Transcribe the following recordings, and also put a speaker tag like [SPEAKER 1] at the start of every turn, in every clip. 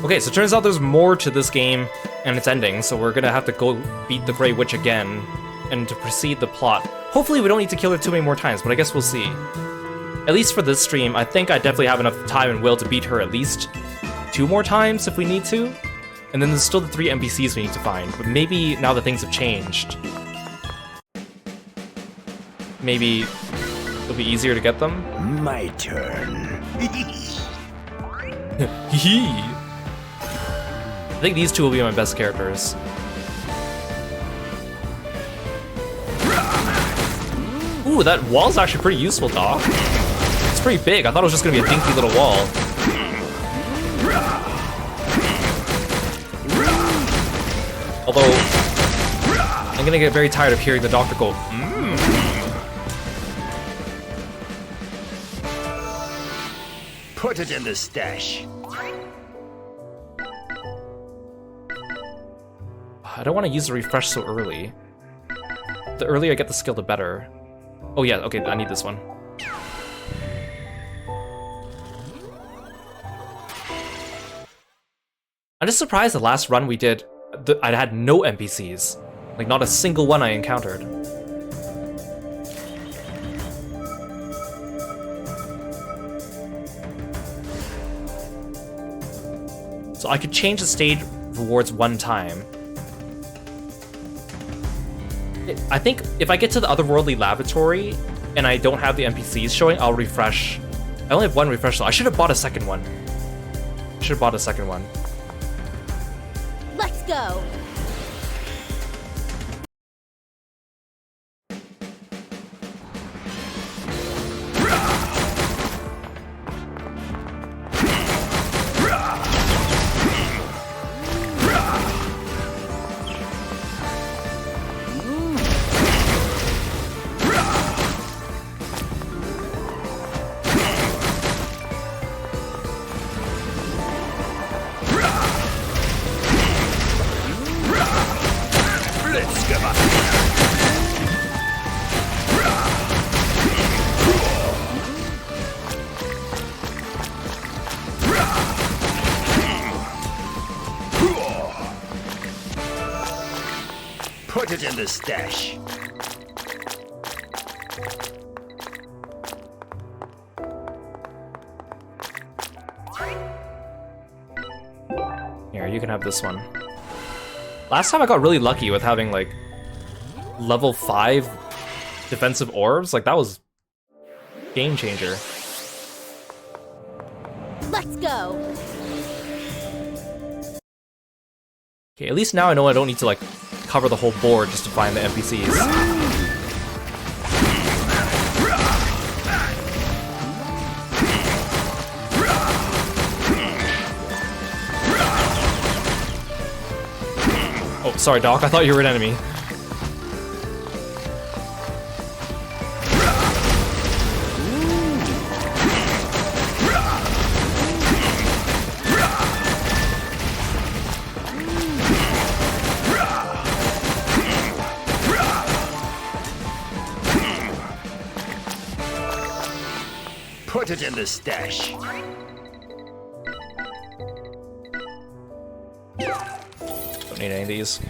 [SPEAKER 1] Okay, so it turns out there's more to this game and its ending, so we're gonna have to go beat the Grey Witch again, and to proceed the plot. Hopefully we don't need to kill her too many more times, but I guess we'll see. At least for this stream, I think I definitely have enough time and will to beat her at least 2 more times if we need to. And then there's still the 3 NPCs we need to find, but maybe now that things have changed, maybe it'll be easier to get them?
[SPEAKER 2] My turn.
[SPEAKER 1] I think these 2 will be my best characters. Ooh, that wall's actually pretty useful, Doc. It's pretty big. I thought it was just gonna be a dinky little wall. Although, I'm gonna get very tired of hearing the doctor go,
[SPEAKER 2] Put it in the stash.
[SPEAKER 1] I don't want to use the refresh so early. The earlier I get the skill, the better. Oh yeah, okay, I need this one. I'm just surprised the last run we did, I had no NPCs. Like, not a single one I encountered. So I could change the stage rewards 1 time. I think if I get to the otherworldly lavatory and I don't have the NPCs showing, I'll refresh. I only have 1 refresh, so I should have bought a second one.
[SPEAKER 3] Let's go.
[SPEAKER 2] Put it in the stash.
[SPEAKER 1] Here, you can have this one. Last time I got really lucky with having, like, level 5 defensive orbs. Like, that was game changer.
[SPEAKER 3] Let's go.
[SPEAKER 1] Okay, at least now I know I don't need to, like, cover the whole board just to find the NPCs. Oh, sorry, Doc. I thought you were an enemy.
[SPEAKER 2] Put it in the stash.
[SPEAKER 1] Don't need any of these.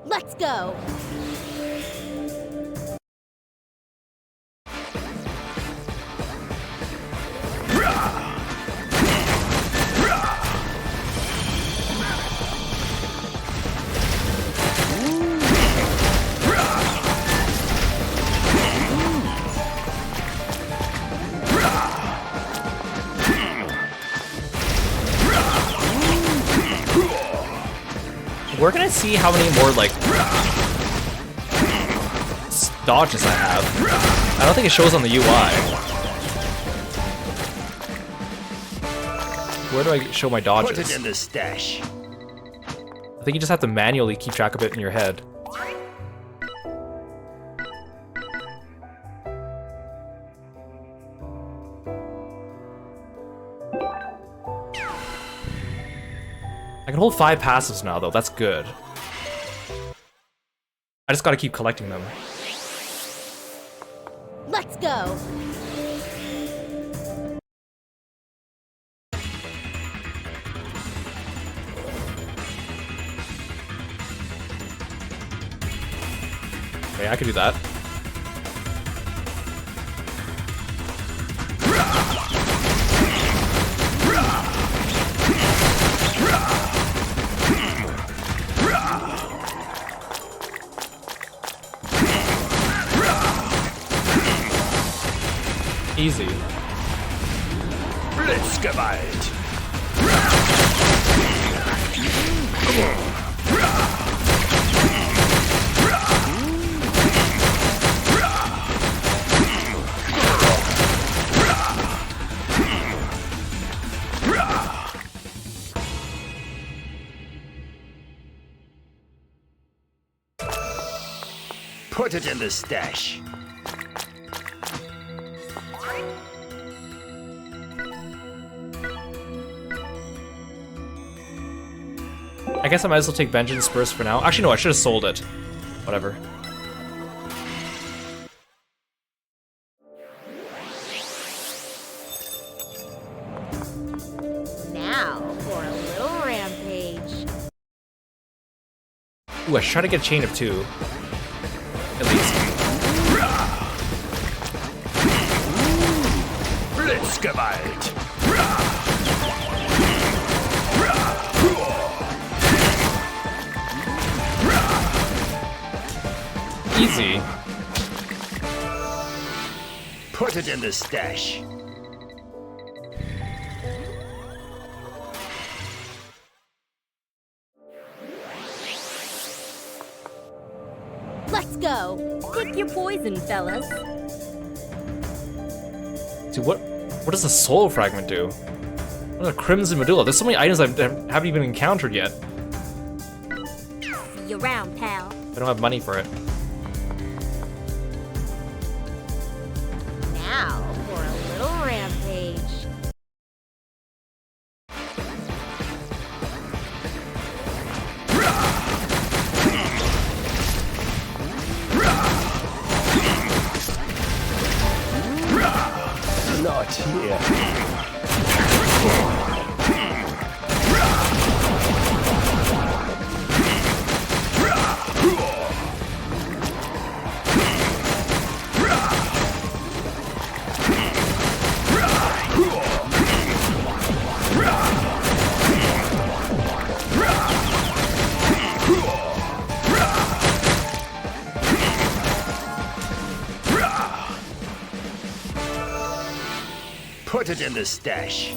[SPEAKER 3] Let's go.
[SPEAKER 1] We're gonna see how many more, like, dodges I have. I don't think it shows on the UI. Where do I show my dodges?
[SPEAKER 2] Put it in the stash.
[SPEAKER 1] I think you just have to manually keep track of it in your head. I can hold 5 passives now, though. That's good. I just gotta keep collecting them.
[SPEAKER 3] Let's go.
[SPEAKER 1] Okay, I can do that. Easy.
[SPEAKER 2] Blitzgewalt. Put it in the stash.
[SPEAKER 1] I guess I might as well take Vengeance first for now. Actually, no, I should have sold it. Whatever.
[SPEAKER 3] Now for a little rampage.
[SPEAKER 1] Ooh, I should try to get a chain of 2. At least.
[SPEAKER 2] Blitzgewalt.
[SPEAKER 1] Easy.
[SPEAKER 2] Put it in the stash.
[SPEAKER 3] Let's go. Pick your poison, fellas.
[SPEAKER 1] Dude, what does the soul fragment do? What a crimson medulla? There's so many items I haven't even encountered yet.
[SPEAKER 3] See you around, pal.
[SPEAKER 1] I don't have money for it.
[SPEAKER 3] Now for a little rampage.
[SPEAKER 2] Not here. Put it in the stash.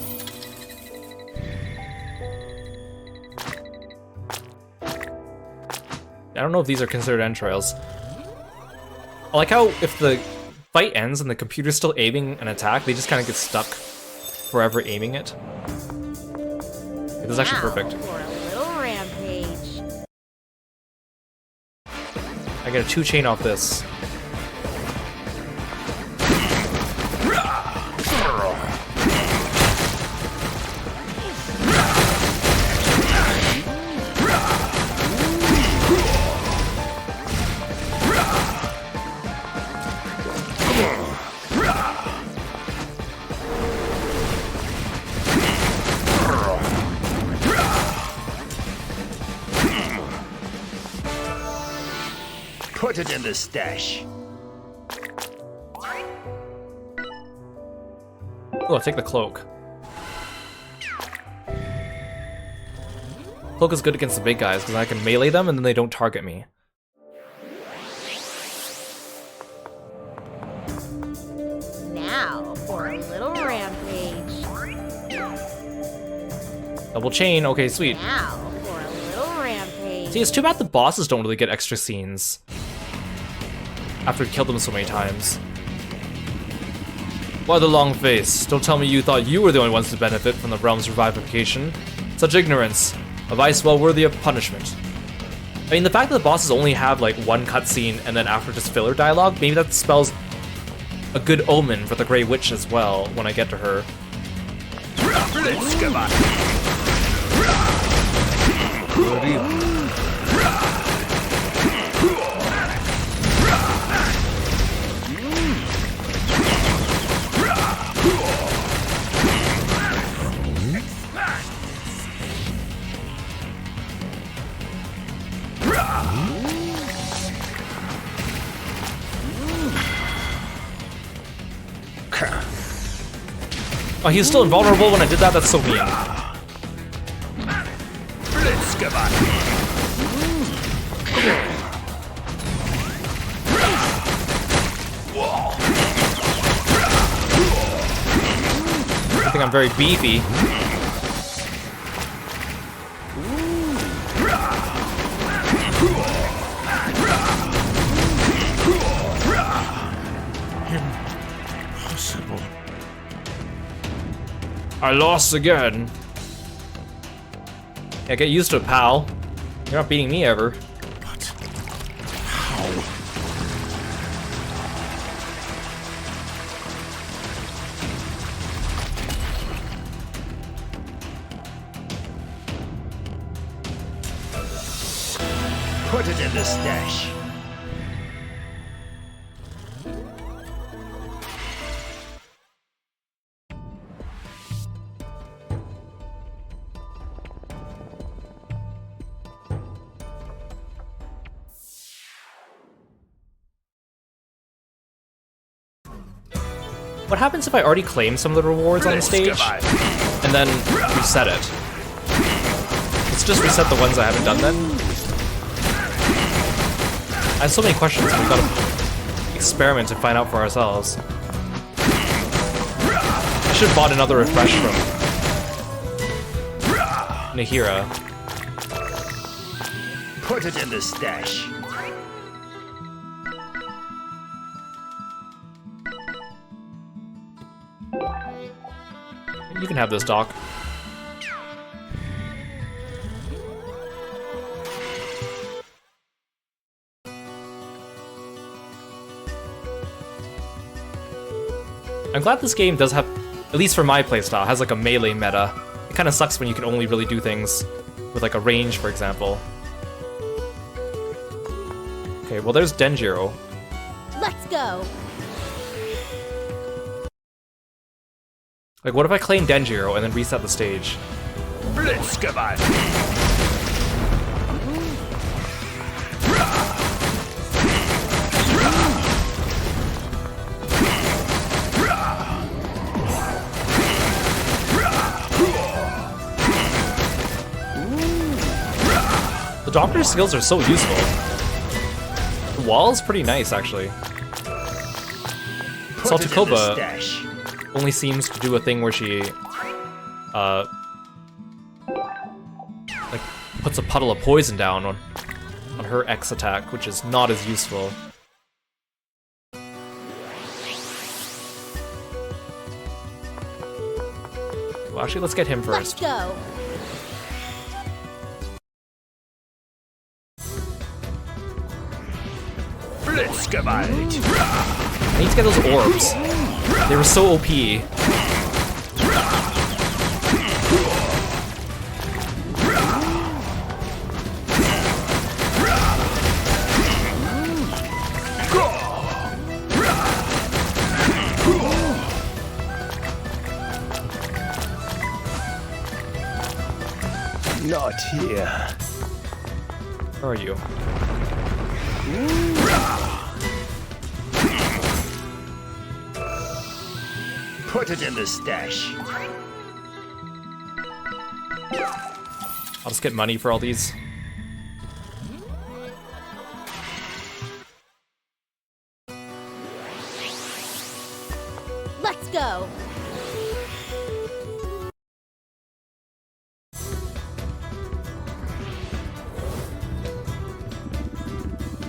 [SPEAKER 1] I don't know if these are considered entrails. I like how if the fight ends and the computer's still aiming an attack, they just kind of get stuck forever aiming it. This is actually perfect.
[SPEAKER 3] Now for a little rampage.
[SPEAKER 1] I get a 2 chain off this.
[SPEAKER 2] Put it in the stash.
[SPEAKER 1] Oh, I'll take the cloak. Cloak is good against the big guys because I can melee them and then they don't target me.
[SPEAKER 3] Now for a little rampage.
[SPEAKER 1] Double chain, okay, sweet.
[SPEAKER 3] Now for a little rampage.
[SPEAKER 1] See, it's too bad the bosses don't really get extra scenes after we killed them so many times. Why the long face? Don't tell me you thought you were the only ones to benefit from the realm's revivification. Such ignorance. A vice well worthy of punishment. I mean, the fact that the bosses only have like one cutscene and then after just filler dialogue, maybe that spells a good omen for the Grey Witch as well when I get to her. Oh, he's still invulnerable when I did that? That's so mean. I think I'm very beefy. Impossible. I lost again. Yeah, get used to it, pal. You're not beating me ever.
[SPEAKER 4] But how?
[SPEAKER 2] Put it in the stash.
[SPEAKER 1] What happens if I already claim some of the rewards on the stage and then reset it? Let's just reset the ones I haven't done then. I have so many questions, we've got to experiment and find out for ourselves. I should have bought another refresh from Nahira.
[SPEAKER 2] Put it in the stash.
[SPEAKER 1] You can have this, Doc. I'm glad this game does have, at least for my playstyle, has like a melee meta. It kind of sucks when you can only really do things with like a range, for example. Okay, well there's Denjiro.
[SPEAKER 3] Let's go.
[SPEAKER 1] Like, what if I claim Denjiro and then reset the stage?
[SPEAKER 2] Blitzkrieg.
[SPEAKER 1] The Doctor's skills are so useful. The wall is pretty nice, actually.
[SPEAKER 2] Put it in the
[SPEAKER 1] Saltacoba
[SPEAKER 2] stash.
[SPEAKER 1] only seems to do a thing where she, like, puts a puddle of poison down on her X attack, which is not as useful. Well, actually, let's get him
[SPEAKER 3] Let's
[SPEAKER 1] first.
[SPEAKER 3] go.
[SPEAKER 2] Blitzkrieg.
[SPEAKER 1] I need to get those orbs. They were so OP.
[SPEAKER 2] Not here.
[SPEAKER 1] Where are you?
[SPEAKER 2] Put it in the stash.
[SPEAKER 1] I'll just get money for all these.
[SPEAKER 3] Let's go.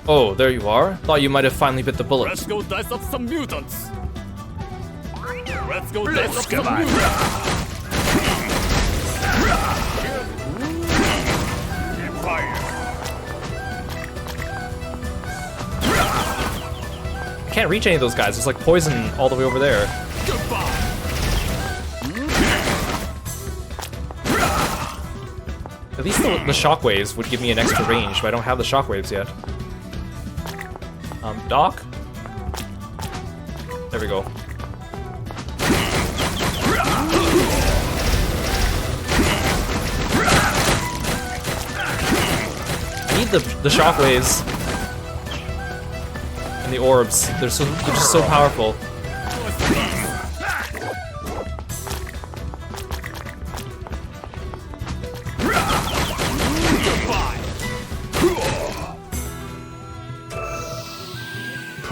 [SPEAKER 1] Oh, there you are. Thought you might have finally bit the bullet.
[SPEAKER 5] Let's go dice up some mutants. Let's go dice up some
[SPEAKER 2] Blitzkrieg.
[SPEAKER 5] mutants. Fire.
[SPEAKER 1] I can't reach any of those guys. There's like poison all the way over there.
[SPEAKER 5] Goodbye.
[SPEAKER 1] At least the shockwaves would give me an extra range, but I don't have the shockwaves yet. Doc? There we go. I need the shockwaves and the orbs. They're just so powerful.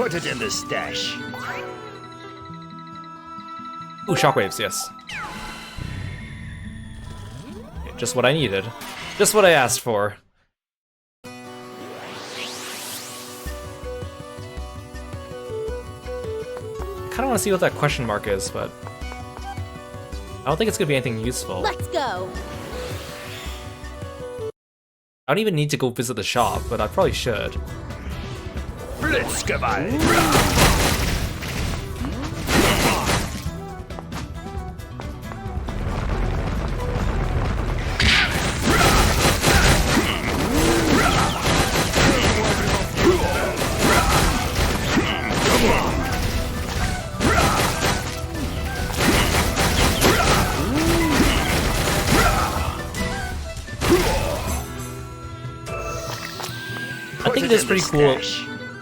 [SPEAKER 2] Put it in the stash.
[SPEAKER 1] Ooh, shockwaves, yes. Okay, just what I needed. Just what I asked for. I kinda wanna see what that question mark is, but I don't think it's gonna be anything useful.
[SPEAKER 3] Let's go.
[SPEAKER 1] I don't even need to go visit the shop, but I probably should.
[SPEAKER 2] Blitzkewalt.
[SPEAKER 1] I think it is pretty cool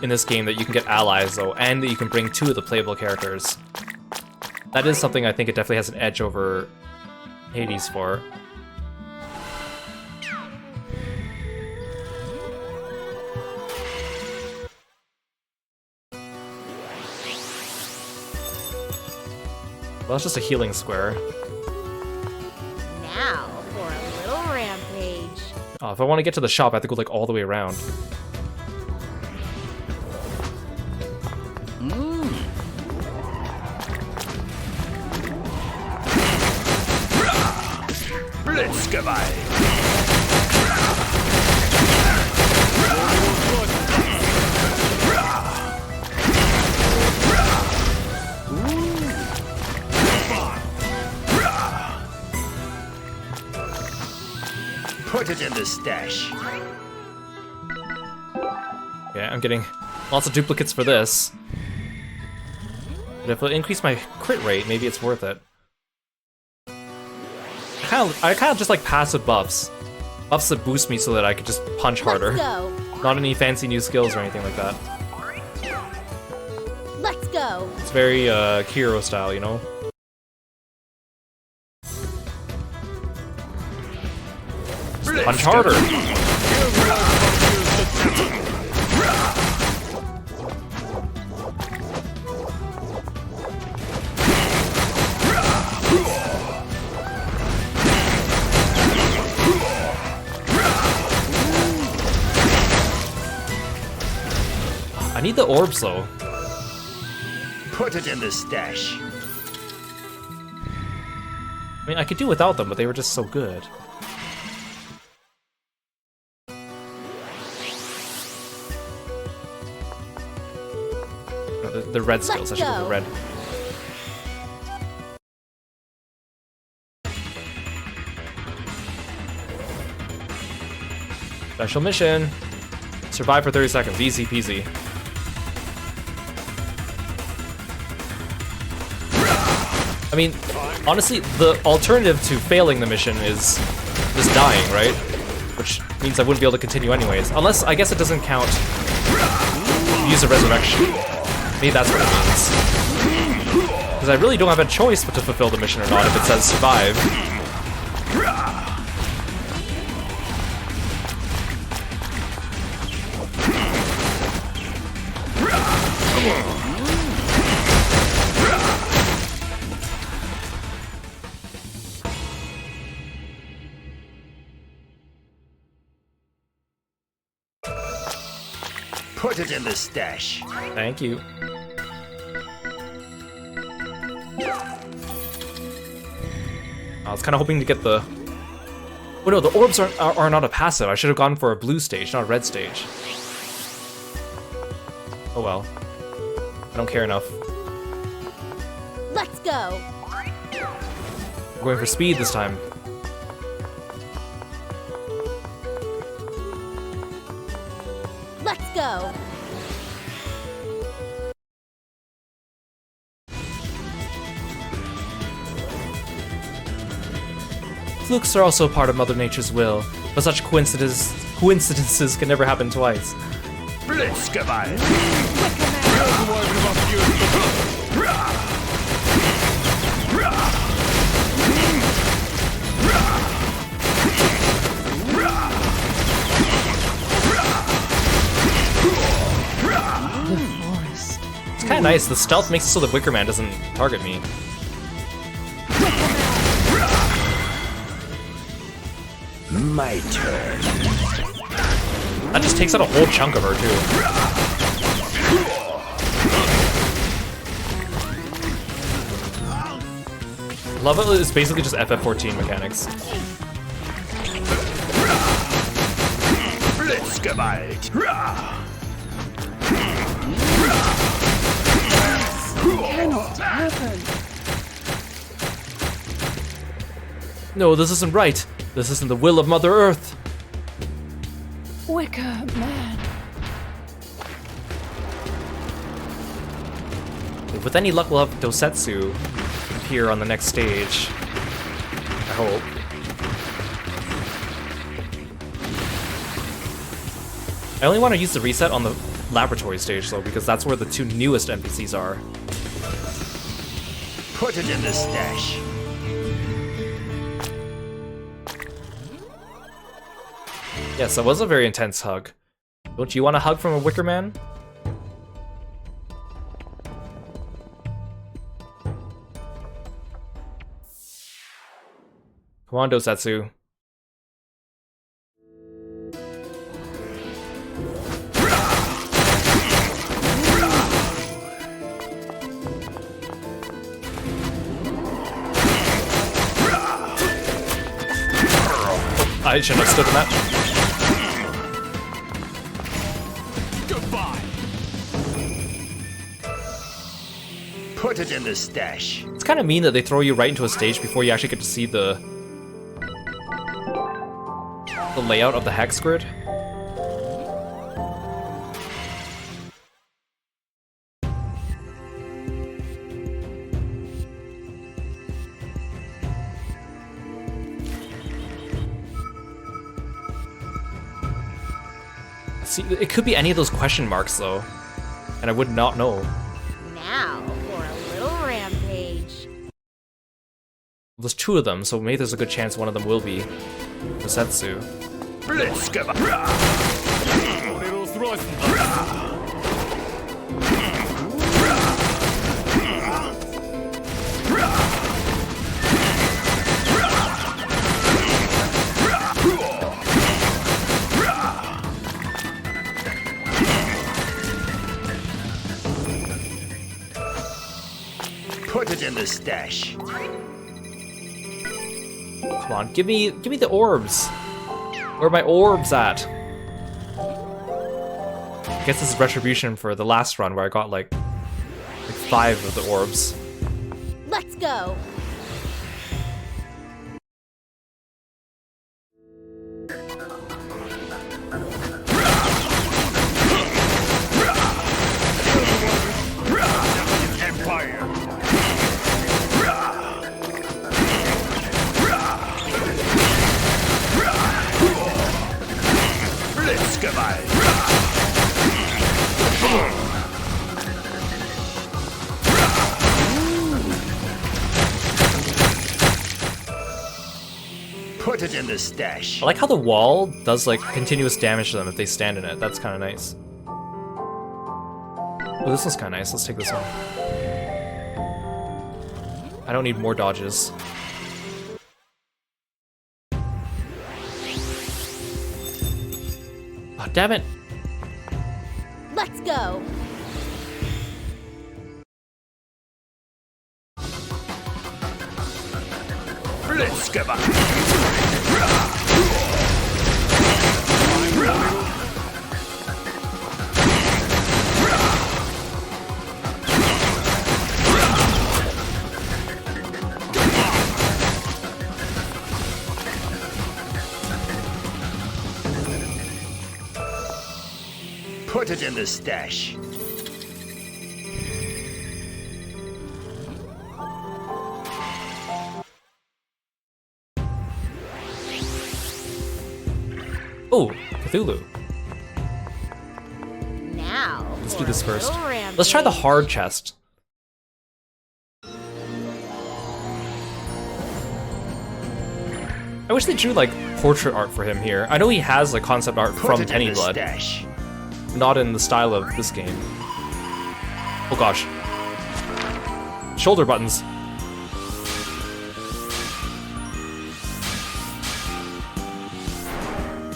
[SPEAKER 1] in this game that you can get allies, though, and that you can bring 2 of the playable characters. That is something I think it definitely has an edge over Hades for. Well, it's just a healing square.
[SPEAKER 3] Now for a little rampage.
[SPEAKER 1] Oh, if I want to get to the shop, I have to go like all the way around.
[SPEAKER 2] Blitzkewalt. Put it in the stash.
[SPEAKER 1] Yeah, I'm getting lots of duplicates for this. But if it'll increase my crit rate, maybe it's worth it. I kind of just like passive buffs. Buffs that boost me so that I could just punch harder.
[SPEAKER 3] Let's go.
[SPEAKER 1] Not any fancy new skills or anything like that.
[SPEAKER 3] Let's go.
[SPEAKER 1] It's very Kiro style, you know? Just punch harder! I need the orbs though.
[SPEAKER 2] Put it in the stash.
[SPEAKER 1] I mean, I could do without them, but they were just so good. No, the red skills, I should go with the red. Special mission. Survive for 30 seconds, easy peasy. I mean, honestly, the alternative to failing the mission is just dying, right? Which means I wouldn't be able to continue anyways. Unless, I guess it doesn't count use of resurrection. Maybe that's what it means. Because I really don't have a choice but to fulfill the mission or not if it says survive.
[SPEAKER 2] Put it in the stash.
[SPEAKER 1] Thank you. I was kind of hoping to get the... Oh no, the orbs are not a passive. I should have gone for a blue stage, not a red stage. Oh well. I don't care enough.
[SPEAKER 3] Let's go.
[SPEAKER 1] I'm going for speed this time.
[SPEAKER 3] Let's go.
[SPEAKER 1] Flukes are also part of Mother Nature's will, but such coincidences can never happen twice.
[SPEAKER 2] Blitzkewalt.
[SPEAKER 1] The forest. kind of nice. The stealth makes it so the Wicker Man doesn't target me.
[SPEAKER 2] My turn.
[SPEAKER 1] That just takes out a whole chunk of her, too. Love it is basically just FF14 mechanics.
[SPEAKER 2] Blitzgewalt.
[SPEAKER 6] Cannot happen.
[SPEAKER 1] No, this isn't right. This isn't the will of Mother Earth.
[SPEAKER 6] Wicker Man.
[SPEAKER 1] With any luck, we'll have Dosetsu appear on the next stage. I hope. I only want to use the reset on the laboratory stage, though, because that's where the two newest NPCs are.
[SPEAKER 2] Put it in the stash.
[SPEAKER 1] Yes, that was a very intense hug. Don't you want a hug from a Wicker Man? Come on, Dosetsu. I shouldn't have stood in that.
[SPEAKER 5] Goodbye.
[SPEAKER 2] Put it in the stash.
[SPEAKER 1] It's kind of mean that they throw you right into a stage before you actually get to see the layout of the hex grid. See, it could be any of those question marks though, and I would not know.
[SPEAKER 3] Now for a little rampage.
[SPEAKER 1] There's two of them, so maybe there's a good chance one of them will be Dosetsu.
[SPEAKER 2] Blitzgewalt.
[SPEAKER 5] 俺をスライスだ。
[SPEAKER 2] Put it in the stash.
[SPEAKER 1] Come on, give me the orbs. Where are my orbs at? I guess this is retribution for the last run where I got like 5 of the orbs.
[SPEAKER 3] Let's go.
[SPEAKER 2] Empire. Blitzgewalt. Put it in the stash.
[SPEAKER 1] I like how the wall does like continuous damage to them if they stand in it. That's kind of nice. Oh, this one's kind of nice. Let's take this one. I don't need more dodges. Oh, damn it!
[SPEAKER 3] Let's go.
[SPEAKER 2] Blitzgewalt. Put it in the stash.
[SPEAKER 1] Oh, Cthulhu.
[SPEAKER 3] Now
[SPEAKER 1] Let's
[SPEAKER 3] for
[SPEAKER 1] do this
[SPEAKER 3] a
[SPEAKER 1] first.
[SPEAKER 3] little rampage.
[SPEAKER 1] Let's try the hard chest. I wish they drew like portrait art for him here. I know he has like concept art
[SPEAKER 2] Put
[SPEAKER 1] from
[SPEAKER 2] it in
[SPEAKER 1] Penny
[SPEAKER 2] the
[SPEAKER 1] Blood,
[SPEAKER 2] stash.
[SPEAKER 1] not in the style of this game. Oh gosh. Shoulder buttons.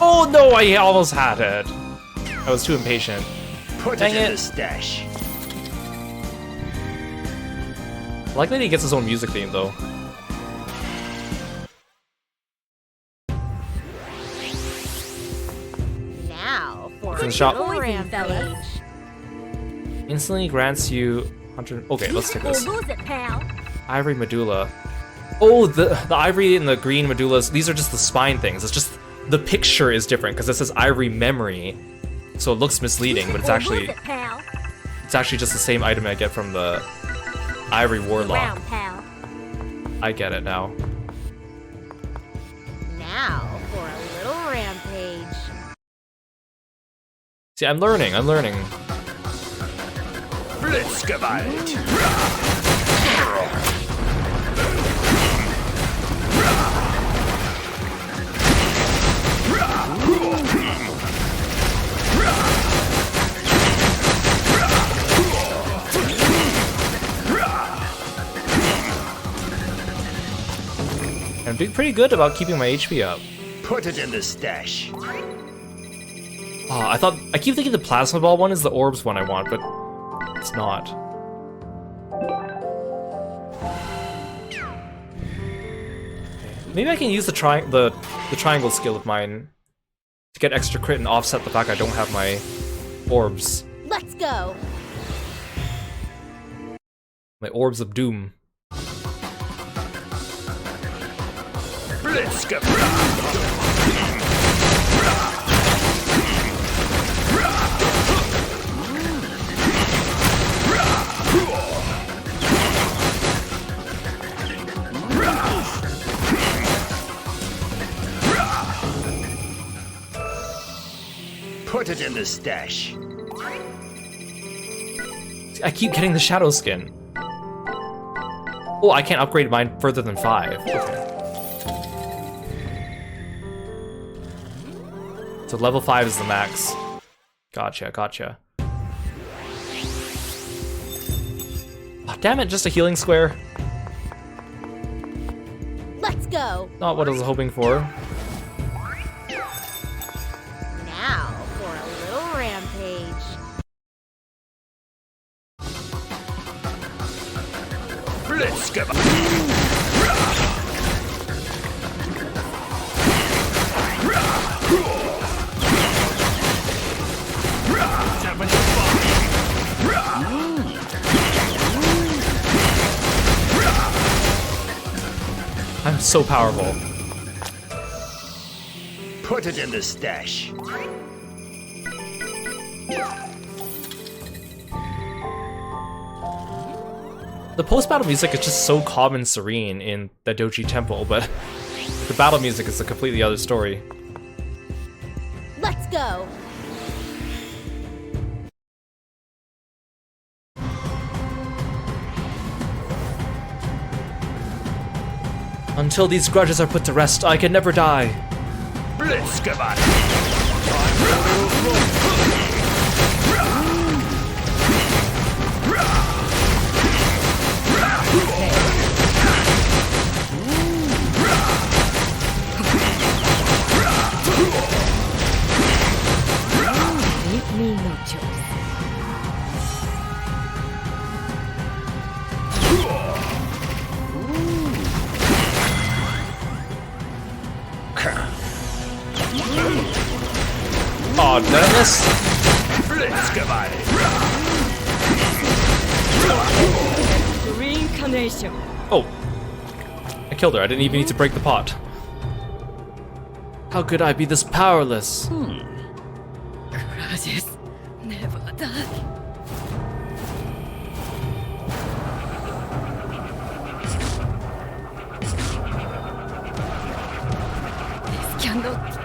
[SPEAKER 1] Oh no, I almost had it. I was too impatient.
[SPEAKER 2] Put
[SPEAKER 1] Dang
[SPEAKER 2] it in
[SPEAKER 1] it.
[SPEAKER 2] the stash.
[SPEAKER 1] I like that he gets his own music theme though.
[SPEAKER 3] Now for
[SPEAKER 1] In
[SPEAKER 3] a
[SPEAKER 1] the shop.
[SPEAKER 3] little
[SPEAKER 6] Poison, fellas.
[SPEAKER 3] rampage.
[SPEAKER 1] Instantly grants you 100. Okay, let's take this.
[SPEAKER 3] Or lose it, pal.
[SPEAKER 1] Ivory medulla. Oh, the ivory and the green medullas, these are just the spine things. It's just the picture is different because it says ivory memory. So it looks misleading, but it's
[SPEAKER 3] Or
[SPEAKER 1] actually
[SPEAKER 3] lose it, pal.
[SPEAKER 1] just the same item I get from the Ivory Warlock.
[SPEAKER 3] Round, pal.
[SPEAKER 1] I get it now.
[SPEAKER 3] Now for a little rampage.
[SPEAKER 1] See, I'm learning.
[SPEAKER 2] Blitzgewalt.
[SPEAKER 1] I'm doing pretty good about keeping my HP up.
[SPEAKER 2] Put it in the stash.
[SPEAKER 1] Oh, I keep thinking the plasma ball one is the orbs one I want, but it's not. Maybe I can use the triangle skill of mine to get extra crit and offset the fact I don't have my orbs.
[SPEAKER 3] Let's go.
[SPEAKER 1] My orbs of doom.
[SPEAKER 2] Put it in the stash.
[SPEAKER 1] I keep getting the shadow skin. Oh, I can't upgrade mine further than 5. Okay. So level 5 is the max. Gotcha. Oh, damn it, just a healing square.
[SPEAKER 3] Let's go.
[SPEAKER 1] Not what I was hoping for.
[SPEAKER 3] Now for a little rampage.
[SPEAKER 1] I'm so powerful.
[SPEAKER 2] Put it in the stash.
[SPEAKER 1] The post-battle music is just so calm and serene in the Doji Temple, but the battle music is a completely other story.
[SPEAKER 3] Let's go.
[SPEAKER 1] Until these grudges are put to rest, I can never die.
[SPEAKER 2] Blitzgewalt.
[SPEAKER 6] Leave me no choice.
[SPEAKER 1] Aw, did I miss?
[SPEAKER 6] Reincarnation.
[SPEAKER 1] Oh. I killed her. I didn't even need to break the pot. How could I be this powerless?
[SPEAKER 6] Grudges never die. This cannot be.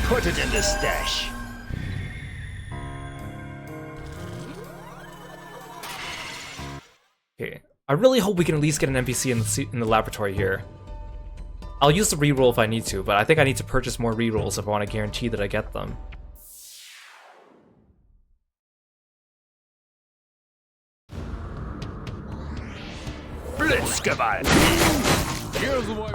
[SPEAKER 2] Put it in the stash.
[SPEAKER 1] Okay. I really hope we can at least get an NPC in the laboratory here. I'll use the reroll if I need to, but I think I need to purchase more rerolls if I want to guarantee that I get them.
[SPEAKER 2] Blitzgewalt!
[SPEAKER 5] Here's why.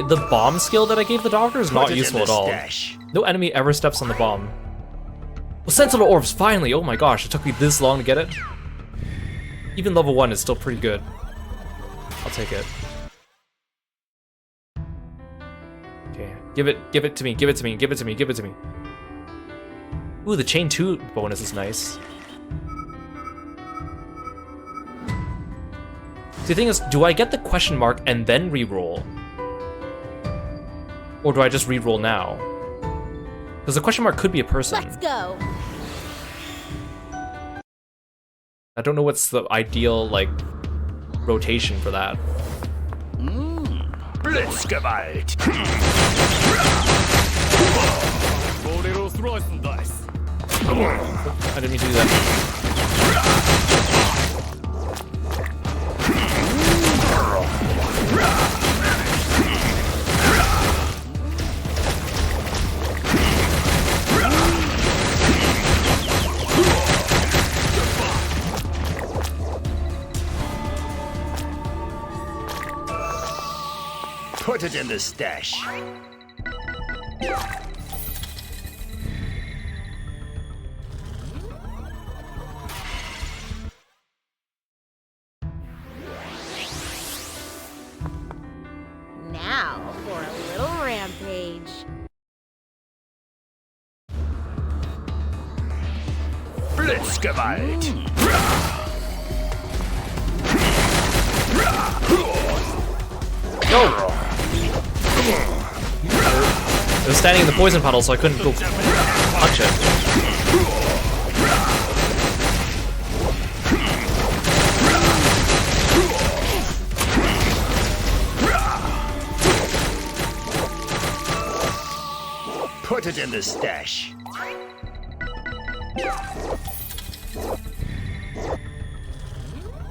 [SPEAKER 1] The bomb skill that I gave the doctor is not
[SPEAKER 2] Put it in
[SPEAKER 1] useful
[SPEAKER 2] the
[SPEAKER 1] at all.
[SPEAKER 2] stash.
[SPEAKER 1] No enemy ever steps on the bomb. Well, Sentinel Orbs, finally! Oh my gosh, it took me this long to get it. Even level 1 is still pretty good. I'll take it. Okay, give it to me, give it to me, give it to me, give it to me. Ooh, the Chain 2 bonus is nice. The thing is, do I get the question mark and then reroll? Or do I just reroll now? Because the question mark could be a person.
[SPEAKER 3] Let's go.
[SPEAKER 1] I don't know what's the ideal, like, rotation for that.
[SPEAKER 2] Blitzgewalt!
[SPEAKER 5] Little slice and dice.
[SPEAKER 1] I didn't mean to do that.
[SPEAKER 2] Put it in the stash.
[SPEAKER 3] Now for a little rampage.
[SPEAKER 2] Blitzgewalt!
[SPEAKER 1] Go! It was standing in the poison puddle, so I couldn't go punch it.
[SPEAKER 2] Put it in the stash.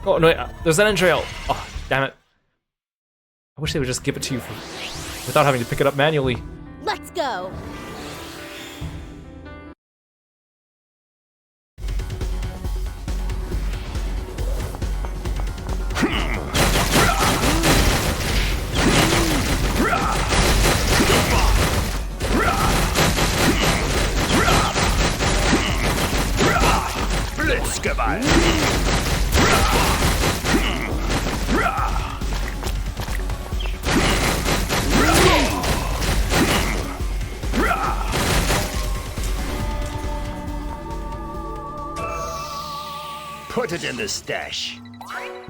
[SPEAKER 1] Oh, no, there's an entrail! Oh, damn it. I wish they would just give it to you without having to pick it up manually.
[SPEAKER 3] Let's go.
[SPEAKER 2] Blitzgewalt! Put it in the stash.
[SPEAKER 1] I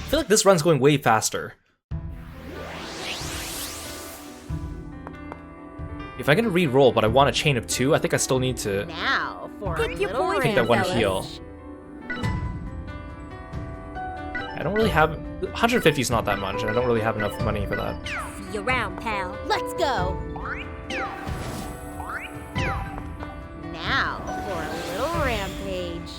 [SPEAKER 1] feel like this run's going way faster. If I'm gonna re-roll, but I want a chain of 2, I think I still need to
[SPEAKER 3] Now for
[SPEAKER 6] Pick
[SPEAKER 3] a
[SPEAKER 6] your
[SPEAKER 3] little
[SPEAKER 6] poison,
[SPEAKER 1] take that one
[SPEAKER 3] rampage.
[SPEAKER 1] heal. I don't really have... 150 is not that much, and I don't really have enough money for that.
[SPEAKER 6] See you around, pal.
[SPEAKER 3] Let's go. Now for a little rampage.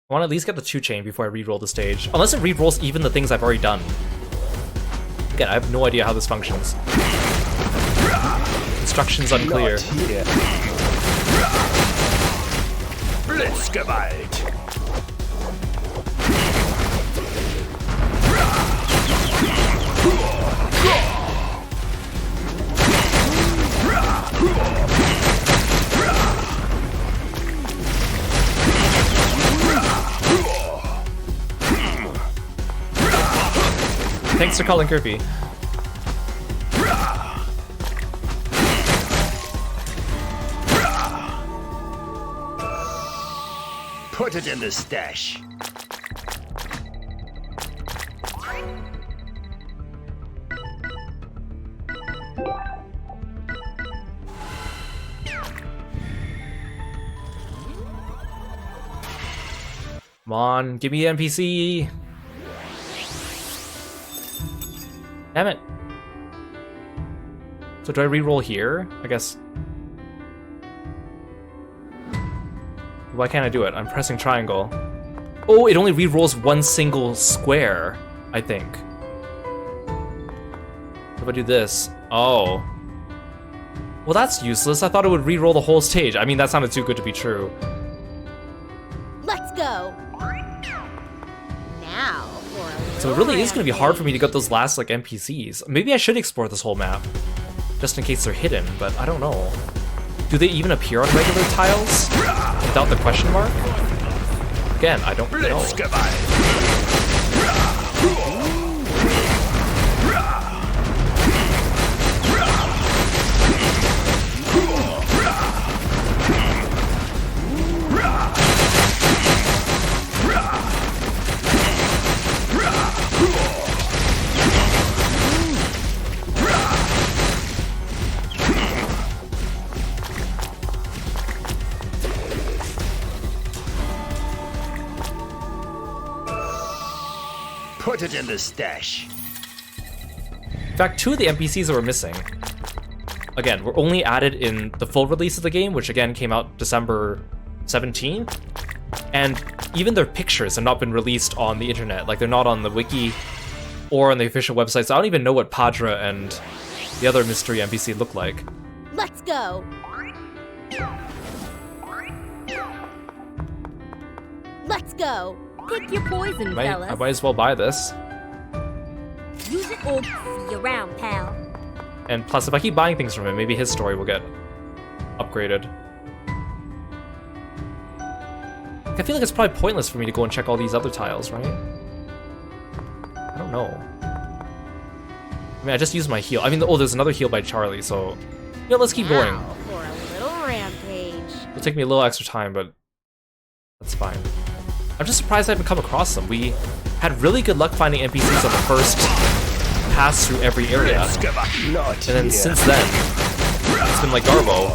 [SPEAKER 1] I want to at least get the 2 chain before I re-roll the stage. Unless it re-rolls even the things I've already done. Again, I have no idea how this functions. Instructions unclear.
[SPEAKER 2] Blitzgewalt!
[SPEAKER 1] Thanks for calling Kirby.
[SPEAKER 2] Put it in the stash.
[SPEAKER 1] Come on, give me an NPC. Damn it. So do I re-roll here? I guess. Why can't I do it? I'm pressing triangle. Oh, it only re-rolls one single square, I think. If I do this, oh. Well, that's useless. I thought it would re-roll the whole stage. I mean, that sounded too good to be true.
[SPEAKER 3] Let's go. Now for a little
[SPEAKER 1] So it really is going to be hard for me to
[SPEAKER 3] rampage.
[SPEAKER 1] get those last, like, NPCs. Maybe I should explore this whole map, just in case they're hidden, but I don't know. Do they even appear on regular tiles without the question mark? Again, I don't know.
[SPEAKER 2] Put it in the stash.
[SPEAKER 1] In fact, 2 of the NPCs that were missing, again, were only added in the full release of the game, which again came out December 17th. And even their pictures have not been released on the internet. Like, they're not on the wiki or on the official website, so I don't even know what Padra and the other mystery NPC look like.
[SPEAKER 3] Let's go. Let's go.
[SPEAKER 6] Pick your poison,
[SPEAKER 1] I
[SPEAKER 6] fellas.
[SPEAKER 1] might as well buy this.
[SPEAKER 3] Use it or see you around, pal.
[SPEAKER 1] And plus, if I keep buying things from him, maybe his story will get upgraded. I feel like it's probably pointless for me to go and check all these other tiles, right? I don't know. I mean, I just used my heal. I mean, oh, there's another heal by Charlie, so... You know, let's keep going.
[SPEAKER 3] Now for a little rampage.
[SPEAKER 1] It'll take me a little extra time, but... that's fine. I'm just surprised I haven't come across them. We had really good luck finding NPCs on the first pass through every area.
[SPEAKER 2] Not
[SPEAKER 1] And then since then, it's been like Garbo.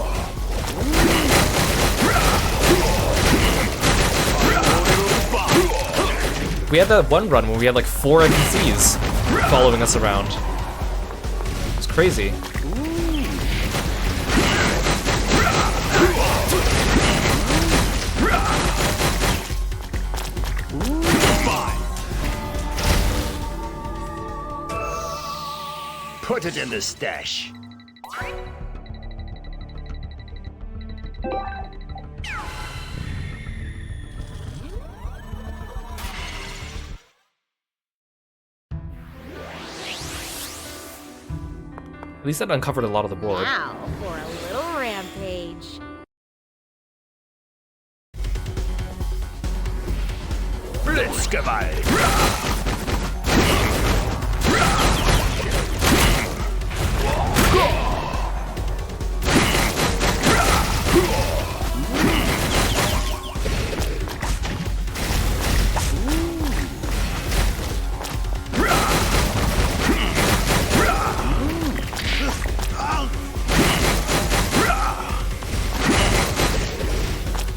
[SPEAKER 1] We had that one run where we had like 4 NPCs following us around. It's crazy.
[SPEAKER 2] Put it in the stash.
[SPEAKER 1] At least that uncovered a lot of the board.
[SPEAKER 3] Now for a little rampage.
[SPEAKER 2] Blitzgewalt.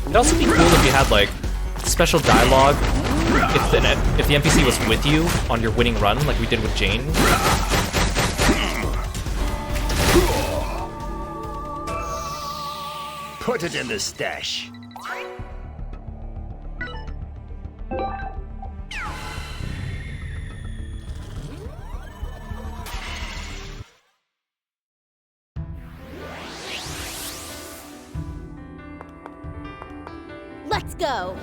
[SPEAKER 1] It'd also be cool if you had like special dialogue if the NPC was with you on your winning run, like we did with Jane.
[SPEAKER 2] Put it in the stash.
[SPEAKER 3] Let's go.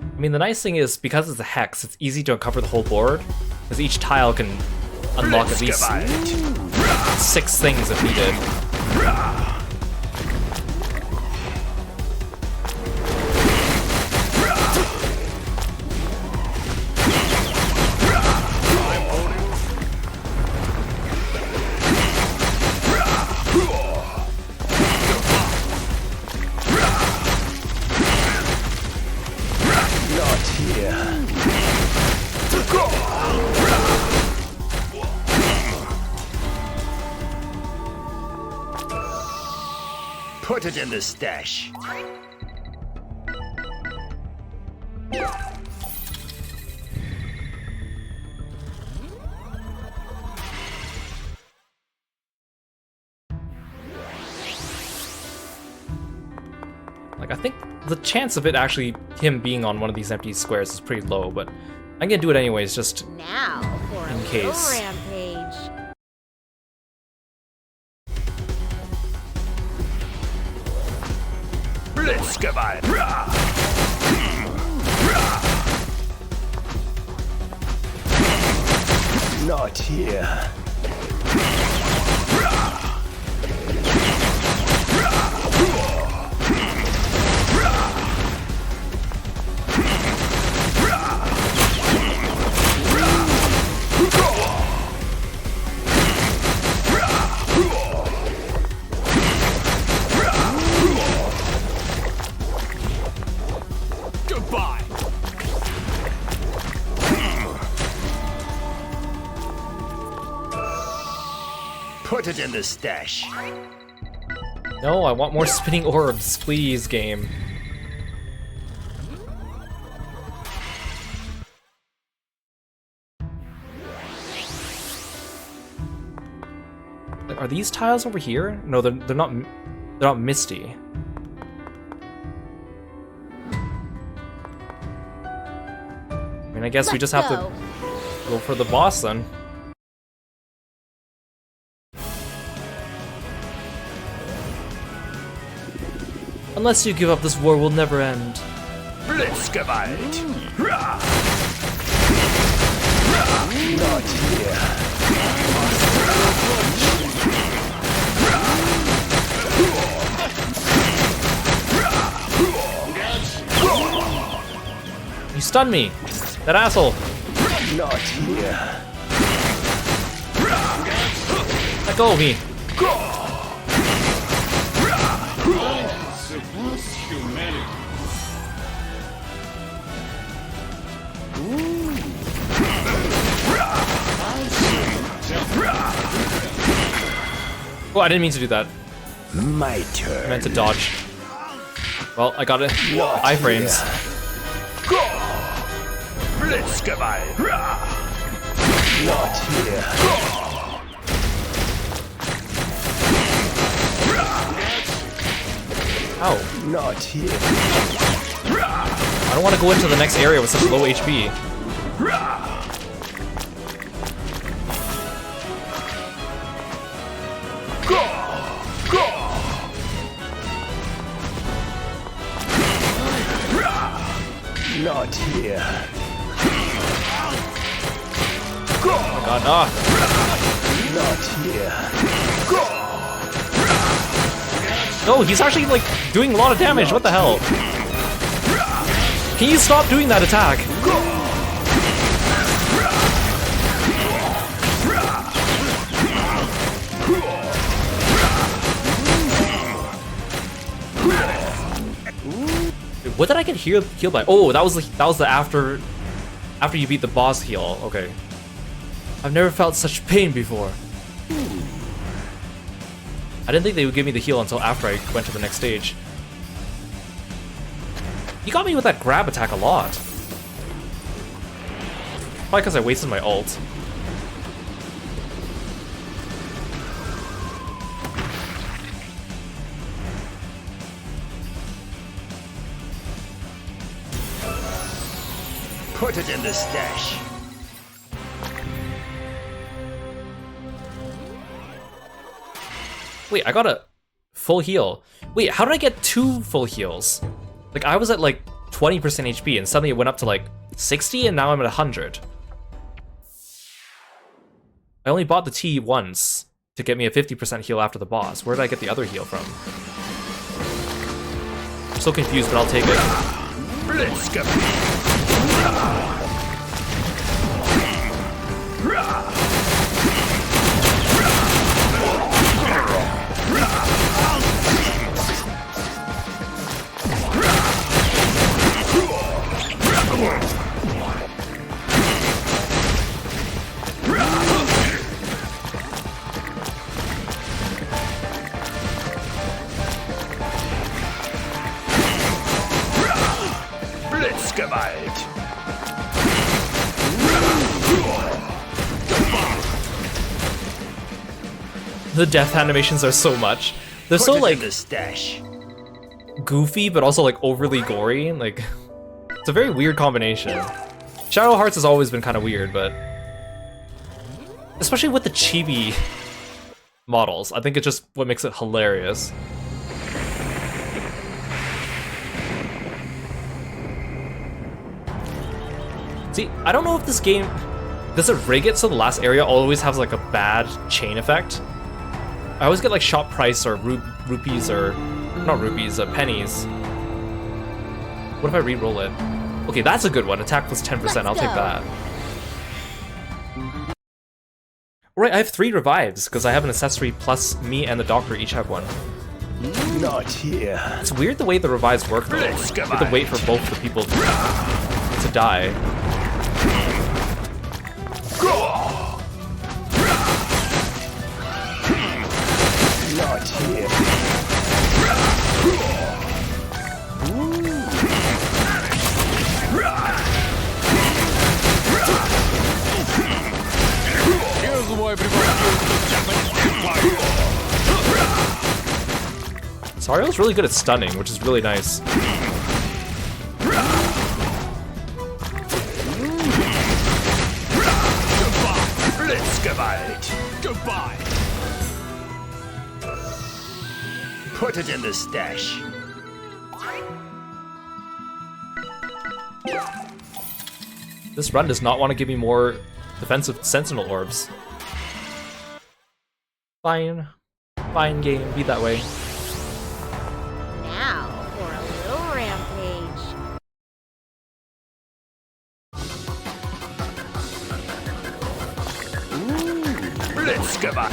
[SPEAKER 1] I mean, the nice thing is, because it's a hex, it's easy to uncover the whole board, because each tile can unlock at least 6 things if needed.
[SPEAKER 2] Put it in the stash.
[SPEAKER 1] the chance of it actually him being on one of these empty squares is pretty low, but I'm gonna do it anyways, just
[SPEAKER 3] Now for a
[SPEAKER 1] in
[SPEAKER 3] little
[SPEAKER 1] case.
[SPEAKER 3] rampage.
[SPEAKER 2] Blitzgeweih! Not here.
[SPEAKER 5] Goodbye.
[SPEAKER 2] Put it in the stash.
[SPEAKER 1] No, I want more spinning orbs, please, game. Are these tiles over here? No, they're not. They're not misty. I mean, I guess we just have to go for the boss then. Unless you give up, this war will never end.
[SPEAKER 2] Blitzgeweih! Not here.
[SPEAKER 1] You stunned me! That asshole!
[SPEAKER 2] Not here.
[SPEAKER 1] Let go of me!
[SPEAKER 4] Surpass humanity.
[SPEAKER 1] Oh, I didn't mean to do that.
[SPEAKER 2] My
[SPEAKER 1] I
[SPEAKER 2] turn.
[SPEAKER 1] meant to dodge. Well, I got it. Iframes.
[SPEAKER 2] Blitzgeweih! Not here.
[SPEAKER 1] Ow.
[SPEAKER 2] Not here.
[SPEAKER 1] I don't want to go into the next area with such low HP.
[SPEAKER 2] Not here.
[SPEAKER 1] Oh god, ah!
[SPEAKER 2] Not here.
[SPEAKER 1] No, he's actually, like, doing a lot of damage, what the hell? Can you stop doing that attack? Dude, what did I get healed by? Oh, that was the after you beat the boss heal. Okay. I've never felt such pain before. I didn't think they would give me the heal until after I went to the next stage. You got me with that grab attack a lot. Probably because I wasted my ult.
[SPEAKER 2] Put it in the stash.
[SPEAKER 1] Wait, I got a full heal. Wait, how did I get 2 full heals? Like, I was at like 20% HP and suddenly it went up to like 60 and now I'm at 100. I only bought the T once to get me a 50% heal after the boss. Where did I get the other heal from? I'm so confused, but I'll take it.
[SPEAKER 2] Blitzgeweih! Blitzgewalt!
[SPEAKER 1] The death animations are so much. They're
[SPEAKER 2] Put
[SPEAKER 1] so
[SPEAKER 2] it
[SPEAKER 1] like
[SPEAKER 2] in the stash.
[SPEAKER 1] goofy, but also like overly gory. Like, it's a very weird combination. Shadow Hearts has always been kind of weird, but especially with the chibi models, I think it's just what makes it hilarious. See, I don't know if this game, does it rig it so the last area always has like a bad chain effect? I always get like shop price or rupees or, not rupees, pennies. What if I re-roll it? Okay, that's a good one. Attack plus 10%, I'll take that. Alright, I have 3 revives, because I have an accessory plus me and the doctor each have one.
[SPEAKER 2] Not here.
[SPEAKER 1] It's weird the way the revives work though. You have to wait for both the people to die.
[SPEAKER 2] Not here.
[SPEAKER 5] Here's why everybody uses the Japanese empire.
[SPEAKER 1] Sario's really good at stunning, which is really nice.
[SPEAKER 5] Goodbye.
[SPEAKER 2] Put it in the stash.
[SPEAKER 1] This run does not want to give me more defensive sentinel orbs. Fine. Fine game, be that way.
[SPEAKER 3] Now for a little rampage.
[SPEAKER 2] Let's go back.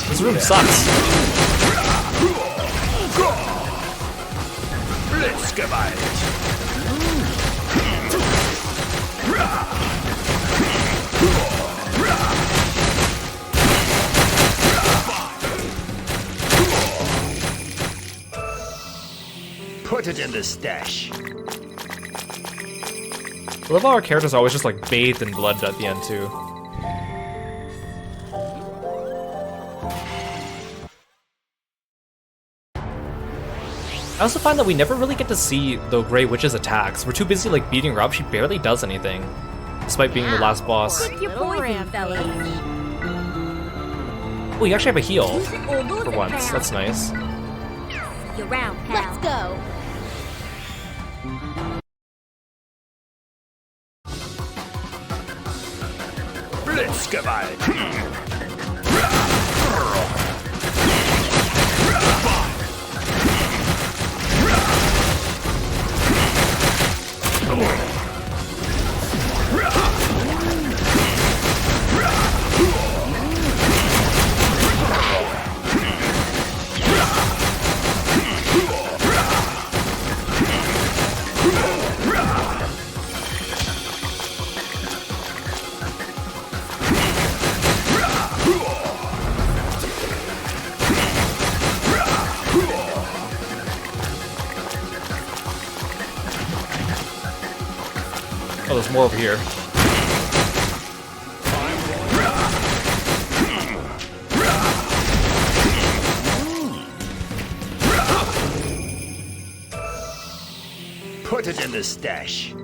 [SPEAKER 1] This room sucks.
[SPEAKER 2] Let's go back. Put it in the stash.
[SPEAKER 1] I love how our characters are always just like bathed in blood at the end too. I also find that we never really get to see the Grey Witch's attacks. We're too busy like beating her up, she barely does anything. Despite being the last boss.
[SPEAKER 6] Pick your
[SPEAKER 3] Little
[SPEAKER 6] poison,
[SPEAKER 3] rampage.
[SPEAKER 6] fellas.
[SPEAKER 1] Oh, you actually have a heal
[SPEAKER 6] Use it or lose
[SPEAKER 1] for
[SPEAKER 6] it,
[SPEAKER 1] once.
[SPEAKER 6] pal.
[SPEAKER 1] That's nice.
[SPEAKER 6] You're round, pal.
[SPEAKER 3] Let's go.
[SPEAKER 2] Let's go back.
[SPEAKER 1] Oh, there's more over here.
[SPEAKER 2] Put it in the stash.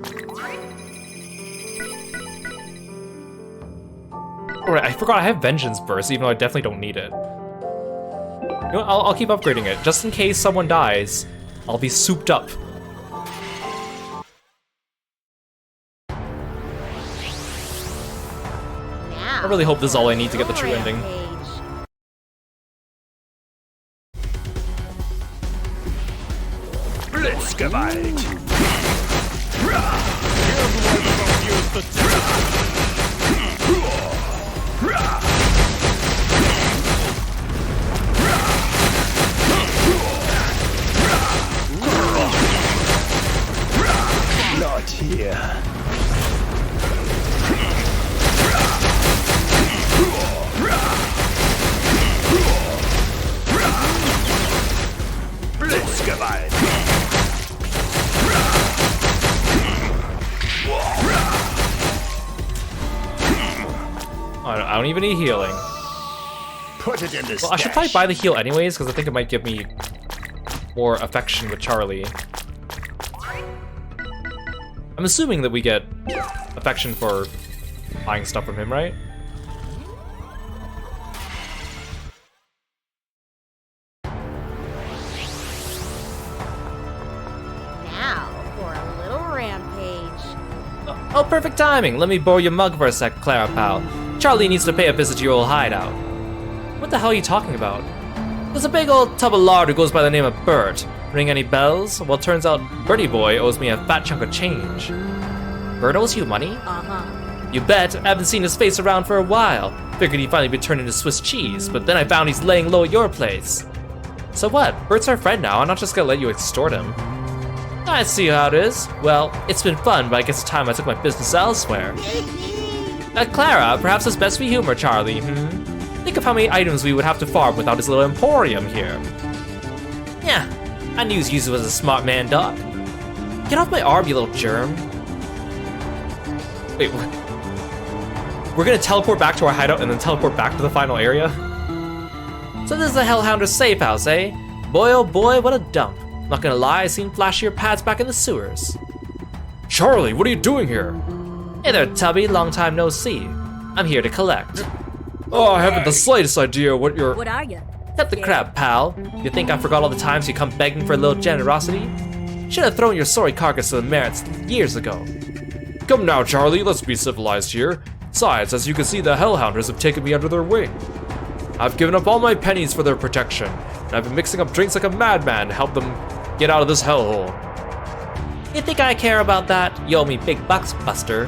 [SPEAKER 1] Alright, I forgot I have Vengeance Burst, even though I definitely don't need it. You know, I'll keep upgrading it. Just in case someone dies, I'll be souped up.
[SPEAKER 3] Now
[SPEAKER 1] I really hope this is all I need to get the
[SPEAKER 3] for a
[SPEAKER 1] true ending.
[SPEAKER 3] rampage.
[SPEAKER 2] Let's go back.
[SPEAKER 5] Here's why everybody uses the Japanese
[SPEAKER 2] Not
[SPEAKER 1] I don't even need healing.
[SPEAKER 2] Put it in the
[SPEAKER 1] Well, I should probably buy the heal anyways, because I think it might give me more affection with Charlie. I'm assuming that we get affection for buying stuff from him, right?
[SPEAKER 3] Now for a little rampage.
[SPEAKER 1] Oh, perfect timing. Let me borrow your mug for a sec, Clara pal. Charlie needs to pay a visit to your old hideout. What the hell are you talking about? There's a big old tub of lard who goes by the name of Bert. Ring any bells? Well, turns out Bertie boy owes me a fat chunk of change. Bert owes you money?
[SPEAKER 6] Uh-huh.
[SPEAKER 1] You bet. I haven't seen his face around for a while. Figured he'd finally be turned into Swiss cheese, but then I found he's laying low at your place. So what? Bert's our friend now. I'm not just gonna let you extort him. I see how it is. Well, it's been fun, but I guess it's time I took my business elsewhere. Clara, perhaps it's best we humor Charlie, Think of how many items we would have to farm without his little emporium here. Yeah, I knew you was a smart man, Doc. Get off my arm, you little germ. Wait, what? We're gonna teleport back to our hideout and then teleport back to the final area? So this is the Hellhounder's safe house, eh? Boy oh boy, what a dump. Not gonna lie, I seen flashier pads back in the sewers. Charlie, what are you doing here? Hey there, Tubby, long time no see. I'm here to collect. Oh, I haven't the slightest idea what you're...
[SPEAKER 6] What are you?
[SPEAKER 1] Cut the crap, pal. You think I forgot all the times you come begging for a little generosity? Should have thrown your sorry carcass to the merits years ago. Come now, Charlie, let's be civilized here. Besides, as you can see, the Hellhounders have taken me under their wing. I've given up all my pennies for their protection, and I've been mixing up drinks like a madman to help them get out of this hellhole. You think I care about that? You owe me big bucks, Buster.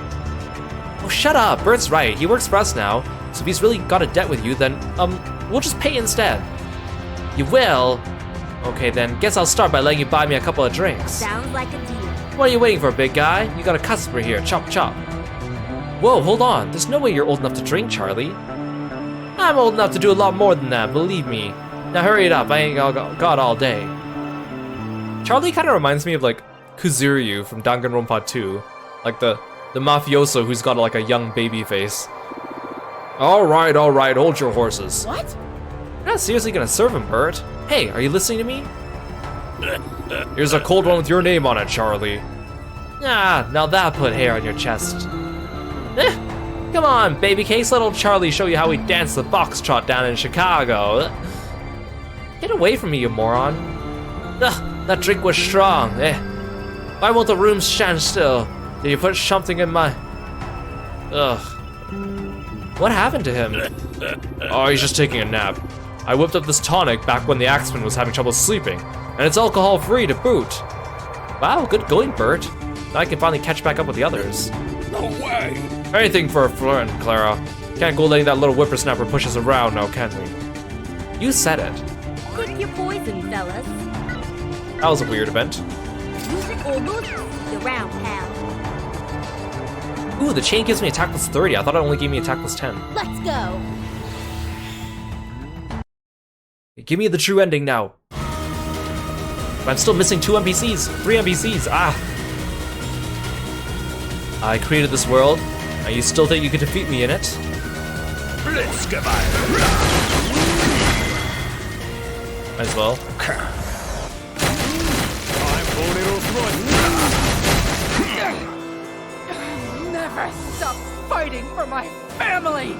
[SPEAKER 1] Oh, shut up. Bert's right. He works for us now, so if he's really got a debt with you, then, we'll just pay instead. You will? Okay, then, guess I'll start by letting you buy me a couple of drinks.
[SPEAKER 6] Sounds like a deal.
[SPEAKER 1] What are you waiting for, big guy? You got a customer here. Chop, chop. Whoa, hold on. There's no way you're old enough to drink, Charlie. I'm old enough to do a lot more than that, believe me. Now hurry it up. I ain't got all day. Charlie kind of reminds me of, like, Kuzuryu from Danganronpa 2. Like, the mafioso who's got, like, a young baby face. All right, hold your horses.
[SPEAKER 3] What?
[SPEAKER 1] You're not seriously gonna serve him, Bert. Hey, are you listening to me? Here's a cold one with your name on it, Charlie. Ah, now that put hair on your chest. Come on, baby case, let old Charlie show you how we dance the foxtrot down in Chicago. Get away from me, you moron. Ugh, that drink was strong. Why won't the room stand still? Did you put something in my... Ugh. What happened to him? Oh, he's just taking a nap. I whipped up this tonic back when the Axeman was having trouble sleeping, and it's alcohol-free to boot. Wow, good going, Bert. Now I can finally catch back up with the others.
[SPEAKER 4] No way!
[SPEAKER 1] Anything for a friend, Clara. Can't go letting that little whippersnapper push us around now, can we? You said it.
[SPEAKER 6] Pick your poison, fellas.
[SPEAKER 1] That was a weird event.
[SPEAKER 6] Use it or lose it. You're round, pal.
[SPEAKER 1] Ooh, the chain gives me attack plus 30. I thought it only gave me attack plus 10.
[SPEAKER 3] Let's go.
[SPEAKER 1] Give me the true ending now. But I'm still missing 2 NPCs, 3 NPCs, I created this world, and you still think you can defeat me in it?
[SPEAKER 2] Blitzgeweih.
[SPEAKER 1] Might as well.
[SPEAKER 7] Never stop fighting for my family!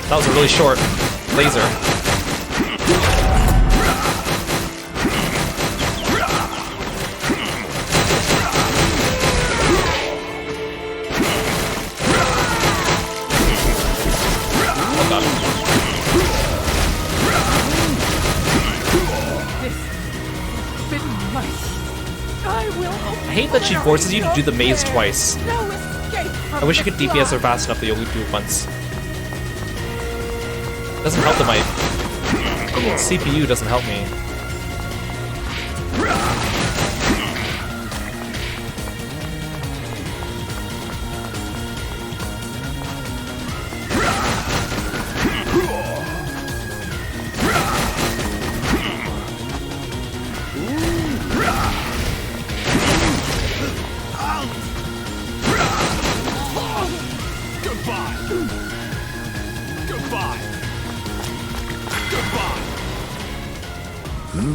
[SPEAKER 1] That was a really short laser. Oh god.
[SPEAKER 7] This been nice. I will
[SPEAKER 1] I hate that she forces you to do the maze twice.
[SPEAKER 7] No escape from
[SPEAKER 1] I wish you could
[SPEAKER 7] the
[SPEAKER 1] DPS her
[SPEAKER 7] flood.
[SPEAKER 1] fast enough that you only do it once. Doesn't help that my CPU doesn't help me.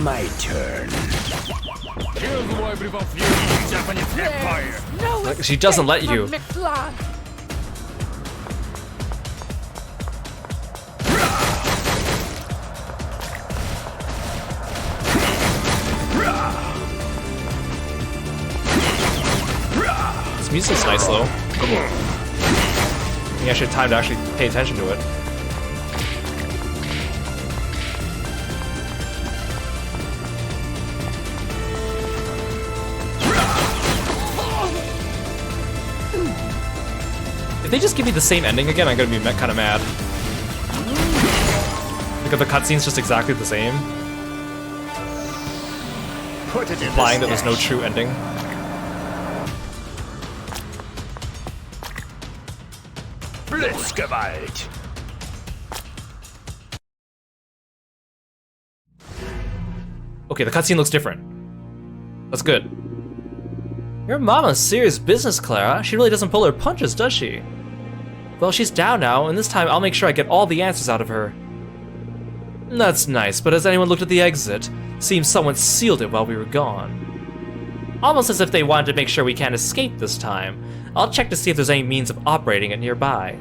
[SPEAKER 2] My turn.
[SPEAKER 5] Here's why everyone fears Japanese Empire.
[SPEAKER 7] No
[SPEAKER 1] Like, she doesn't let
[SPEAKER 7] escape
[SPEAKER 1] you.
[SPEAKER 7] from Mictlan.
[SPEAKER 1] This music's nice though. I think I should have time to actually pay attention to it. If they just give me the same ending again, I'm gonna be kind of mad. Like if the cutscene's just exactly the same,
[SPEAKER 2] Put it in
[SPEAKER 1] implying
[SPEAKER 2] the
[SPEAKER 1] that there's no
[SPEAKER 2] stash.
[SPEAKER 1] true ending.
[SPEAKER 2] Blitzgewalt.
[SPEAKER 1] Okay, the cutscene looks different. That's good. Your mama's serious business, Clara. She really doesn't pull her punches, does she? Well, she's down now, and this time I'll make sure I get all the answers out of her. That's nice, but has anyone looked at the exit? Seems someone sealed it while we were gone. Almost as if they wanted to make sure we can't escape this time. I'll check to see if there's any means of operating it nearby.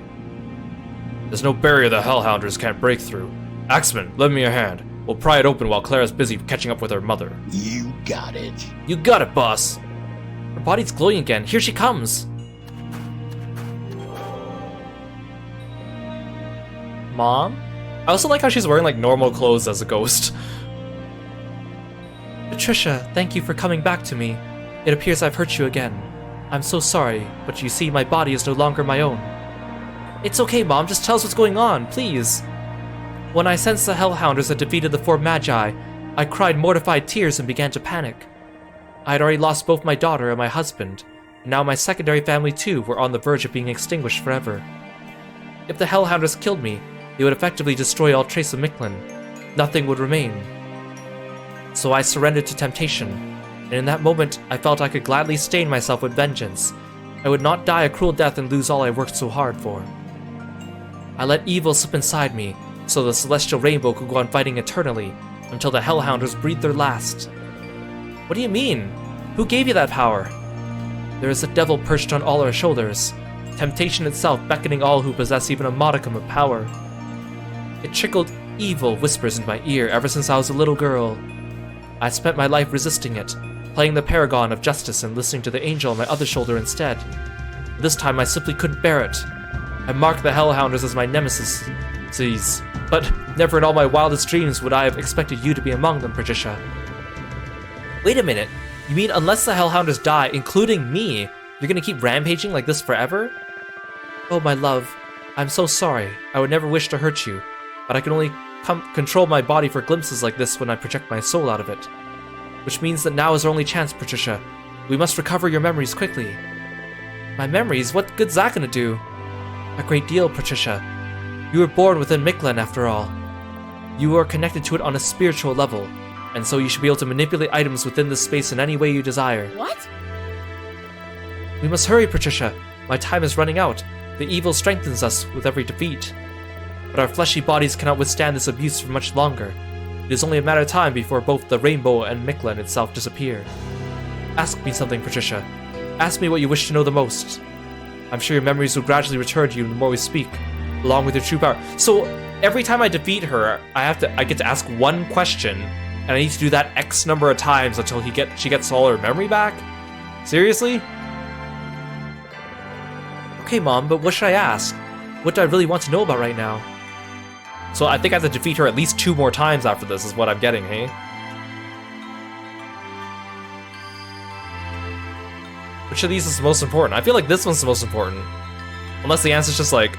[SPEAKER 1] There's no barrier the Hellhounders can't break through. Axeman, lend me a hand. We'll pry it open while Clara's busy catching up with her mother.
[SPEAKER 2] You got it.
[SPEAKER 1] You got it, boss. Her body's glowing again. Here she comes. Mom? I also like how she's wearing like normal clothes as a ghost. Patricia, thank you for coming back to me. It appears I've hurt you again. I'm so sorry, but you see, my body is no longer my own. It's okay, Mom. Just tell us what's going on, please. When I sensed the Hellhounders had defeated the four Magi, I cried mortified tears and began to panic. I had already lost both my daughter and my husband, and now my secondary family too were on the verge of being extinguished forever. If the Hellhounders killed me, they would effectively destroy all trace of Mictlan. Nothing would remain. So I surrendered to temptation, and in that moment I felt I could gladly stain myself with vengeance. I would not die a cruel death and lose all I worked so hard for. I let evil slip inside me, so the celestial rainbow could go on fighting eternally, until the Hellhounders breathed their last. What do you mean? Who gave you that power? There is a devil perched on all our shoulders, temptation itself beckoning all who possess even a modicum of power. It trickled evil whispers in my ear ever since I was a little girl. I spent my life resisting it, playing the paragon of justice and listening to the angel on my other shoulder instead. This time I simply couldn't bear it. I marked the Hellhounders as my nemesis, but never in all my wildest dreams would I have expected you to be among them, Patricia. Wait a minute, you mean unless the Hellhounders die, including me, you're gonna keep rampaging like this forever? Oh, my love, I'm so sorry. I would never wish to hurt you, but I can only control my body for glimpses like this when I project my soul out of it. Which means that now is our only chance, Patricia. We must recover your memories quickly. My memories? What good's that gonna do? A great deal, Patricia. You were born within Mictlan, after all. You are connected to it on a spiritual level, and so you should be able to manipulate items within this space in any way you desire.
[SPEAKER 7] What?
[SPEAKER 1] We must hurry, Patricia. My time is running out. The evil strengthens us with every defeat. But our fleshy bodies cannot withstand this abuse for much longer. It is only a matter of time before both the rainbow and Mictlan itself disappear. Ask me something, Patricia. Ask me what you wish to know the most. I'm sure your memories will gradually return to you the more we speak, along with your true power. So every time I defeat her, I get to ask one question, and I need to do that X number of times until she gets all her memory back? Seriously? Okay, Mom, but what should I ask? What do I really want to know about right now? So I think I have to defeat her at least 2 more times after this is what I'm getting, hey? Which of these is the most important? I feel like this one's the most important. Unless the answer's just like,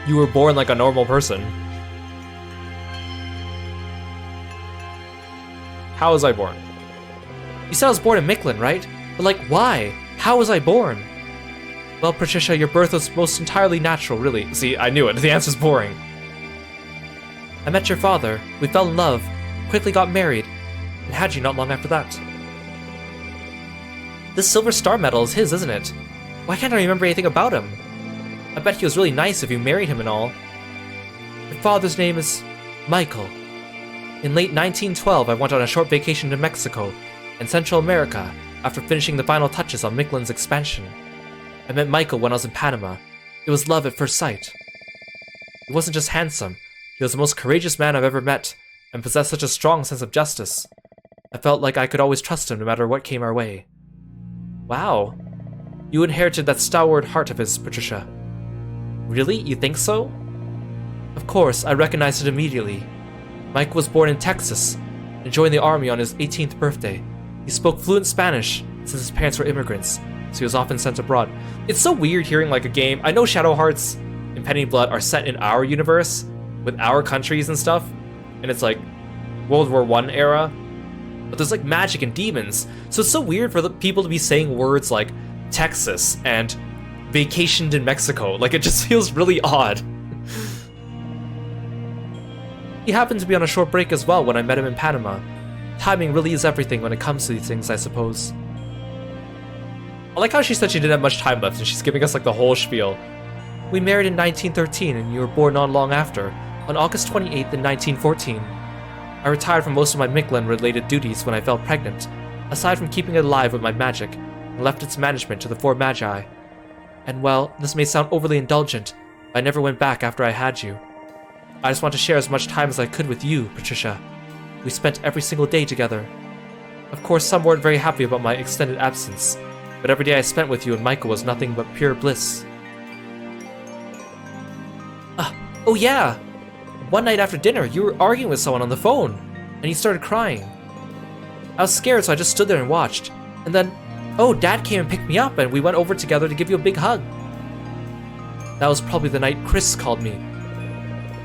[SPEAKER 1] you were born like a normal person. How was I born? You said I was born in Mictlan, right? But like, why? How was I born? Well, Patricia, your birth was most entirely natural, really. See, I knew it. The answer's boring. I met your father. We fell in love, quickly got married, and had you not long after that. This silver star medal is his, isn't it? Why can't I remember anything about him? I bet he was really nice if you married him and all. Your father's name is Michael. In late 1912, I went on a short vacation to Mexico and Central America after finishing the final touches on Miquelin's expansion. I met Michael when I was in Panama. It was love at first sight. He wasn't just handsome, he was the most courageous man I've ever met, and possessed such a strong sense of justice. I felt like I could always trust him no matter what came our way. Wow. You inherited that stalwart heart of his, Patricia. Really? You think so? Of course, I recognized it immediately. Mike was born in Texas and joined the army on his 18th birthday. He spoke fluent Spanish since his parents were immigrants, so he was often sent abroad. It's so weird hearing like a game. I know Shadow Hearts and Penny Blood are set in our universe, with our countries and stuff, and it's like World War I era, but there's like magic and demons, so it's so weird for the people to be saying words like Texas and vacationed in Mexico. Like, it just feels really odd. He happened to be on a short break as well when I met him in Panama. Timing really is everything when it comes to these things, I suppose. I like how she said she didn't have much time left and she's giving us like the whole spiel. We married in 1913 and you were born not long after, on August 28th in 1914. I retired from most of my Miquelin-related duties when I fell pregnant, aside from keeping it alive with my magic, and left its management to the four magi. And well, this may sound overly indulgent, but I never went back after I had you. I just want to share as much time as I could with you, Patricia. We spent every single day together. Of course, some weren't very happy about my extended absence, but every day I spent with you and Michael was nothing but pure bliss. Oh yeah! One night after dinner, you were arguing with someone on the phone, and you started crying. I was scared, so I just stood there and watched. And then, oh, Dad came and picked me up, and we went over together to give you a big hug. That was probably the night Chris called me.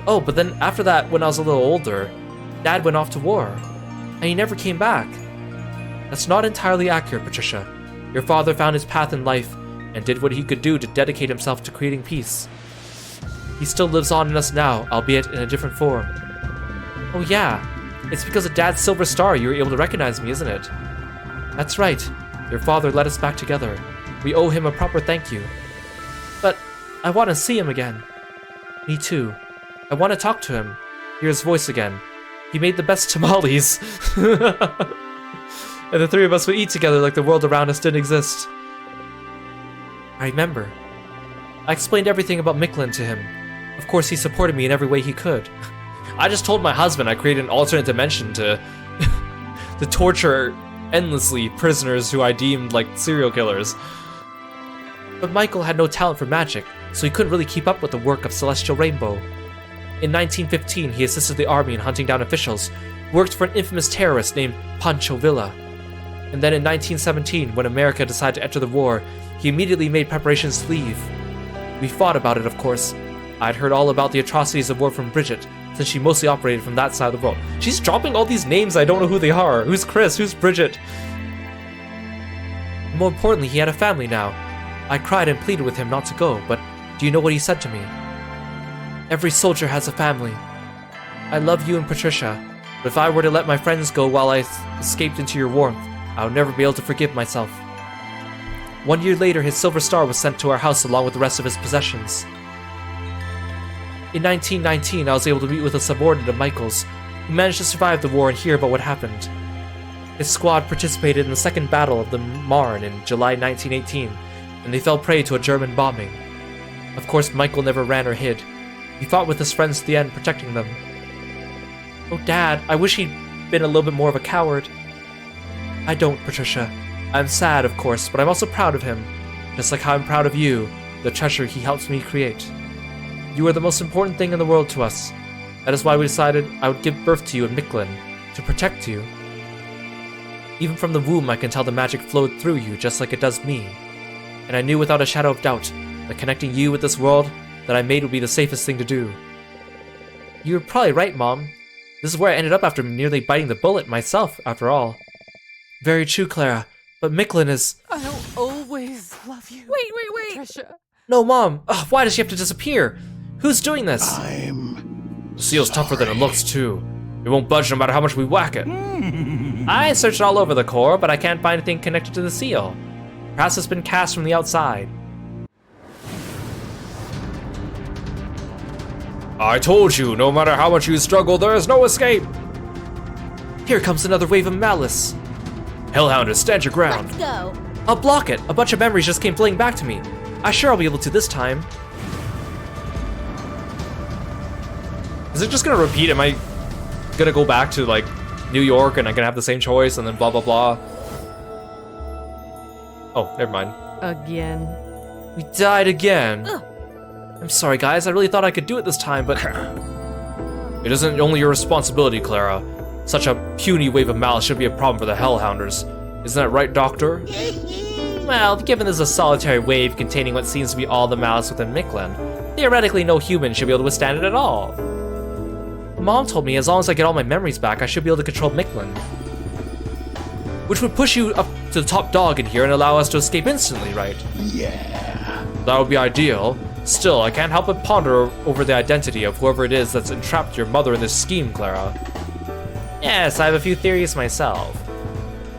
[SPEAKER 1] Oh, but then after that, when I was a little older, Dad went off to war, and he never came back. That's not entirely accurate, Patricia. Your father found his path in life, and did what he could do to dedicate himself to creating peace. He still lives on in us now, albeit in a different form. Oh yeah, it's because of Dad's silver star you were able to recognize me, isn't it? That's right, your father led us back together. We owe him a proper thank you. But I want to see him again. Me too. I want to talk to him, hear his voice again. He made the best tamales. And the three of us would eat together like the world around us didn't exist. I remember. I explained everything about Miquelin to him. Of course, he supported me in every way he could. I just told my husband I created an alternate dimension to to torture endlessly prisoners who I deemed like serial killers. But Michael had no talent for magic, so he couldn't really keep up with the work of Celestial Rainbow. In 1915, he assisted the army in hunting down officials who worked for an infamous terrorist named Pancho Villa. And then in 1917, when America decided to enter the war, he immediately made preparations to leave. We fought about it, of course. I'd heard all about the atrocities of war from Bridget, since she mostly operated from that side of the world. She's dropping all these names, I don't know who they are. Who's Chris? Who's Bridget? More importantly, he had a family now. I cried and pleaded with him not to go, but do you know what he said to me? Every soldier has a family. I love you and Patricia, but if I were to let my friends go while I escaped into your warmth, I would never be able to forgive myself. 1 year later, his silver star was sent to our house along with the rest of his possessions. In 1919, I was able to meet with a subordinate of Michael's, who managed to survive the war and hear about what happened. His squad participated in the Second Battle of the Marne in July 1918, and they fell prey to a German bombing. Of course, Michael never ran or hid. He fought with his friends to the end, protecting them. Oh, Dad, I wish he'd been a little bit more of a coward. I don't, Patricia. I'm sad, of course, but I'm also proud of him, just like how I'm proud of you, the treasure he helped me create. You are the most important thing in the world to us. That is why we decided I would give birth to you in Miquelin, to protect you. Even from the womb, I can tell the magic flowed through you just like it does me. And I knew without a shadow of doubt that connecting you with this world that I made would be the safest thing to do. You were probably right, Mom. This is where I ended up after nearly biting the bullet myself, after all. Very true, Clara, but Miquelin is...
[SPEAKER 7] I'll always love you. Wait. Patricia.
[SPEAKER 1] No, Mom! Ugh, why does she have to disappear? Who's doing this?
[SPEAKER 4] I'm
[SPEAKER 1] The seal's tougher than it looks, too. It won't budge no matter how much we whack it. I searched all over the core, but I can't find anything connected to the seal. Perhaps it's been cast from the outside. I told you, no matter how much you struggle, there is no escape! Here comes another wave of malice. Hellhounders, stand your ground.
[SPEAKER 6] Let's go.
[SPEAKER 1] I'll block it. A bunch of memories just came flooding back to me. I sure I'll be able to this time. Is it just gonna repeat? Am I gonna go back to like New York and I'm gonna have the same choice and then blah blah blah? Oh, never mind.
[SPEAKER 7] Again.
[SPEAKER 1] We died again.
[SPEAKER 6] Ugh.
[SPEAKER 1] I'm sorry guys, I really thought I could do it this time, but it isn't only your responsibility, Clara. Such a puny wave of malice should be a problem for the Hellhounders. Isn't that right, Doctor? Well, given there's a solitary wave containing what seems to be all the malice within Mictlan, theoretically no human should be able to withstand it at all. Mom told me as long as I get all my memories back, I should be able to control Mictlan. Which would push you up to the top dog in here and allow us to escape instantly, right?
[SPEAKER 4] Yeah.
[SPEAKER 1] That would be ideal. Still, I can't help but ponder over the identity of whoever it is that's entrapped your mother in this scheme, Clara. Yes, I have a few theories myself.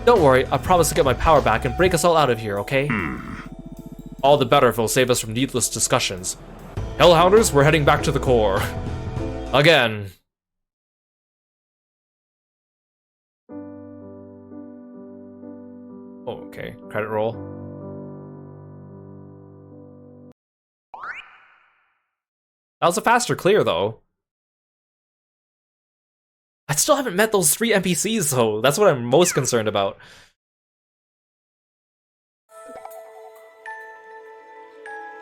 [SPEAKER 1] Don't worry, I promise to get my power back and break us all out of here, okay? All the better if it'll save us from needless discussions. Hellhounders, we're heading back to the core. Again. Oh, okay. Credit roll. That was a faster clear, though. I still haven't met those 3 NPCs, though. That's what I'm most concerned about.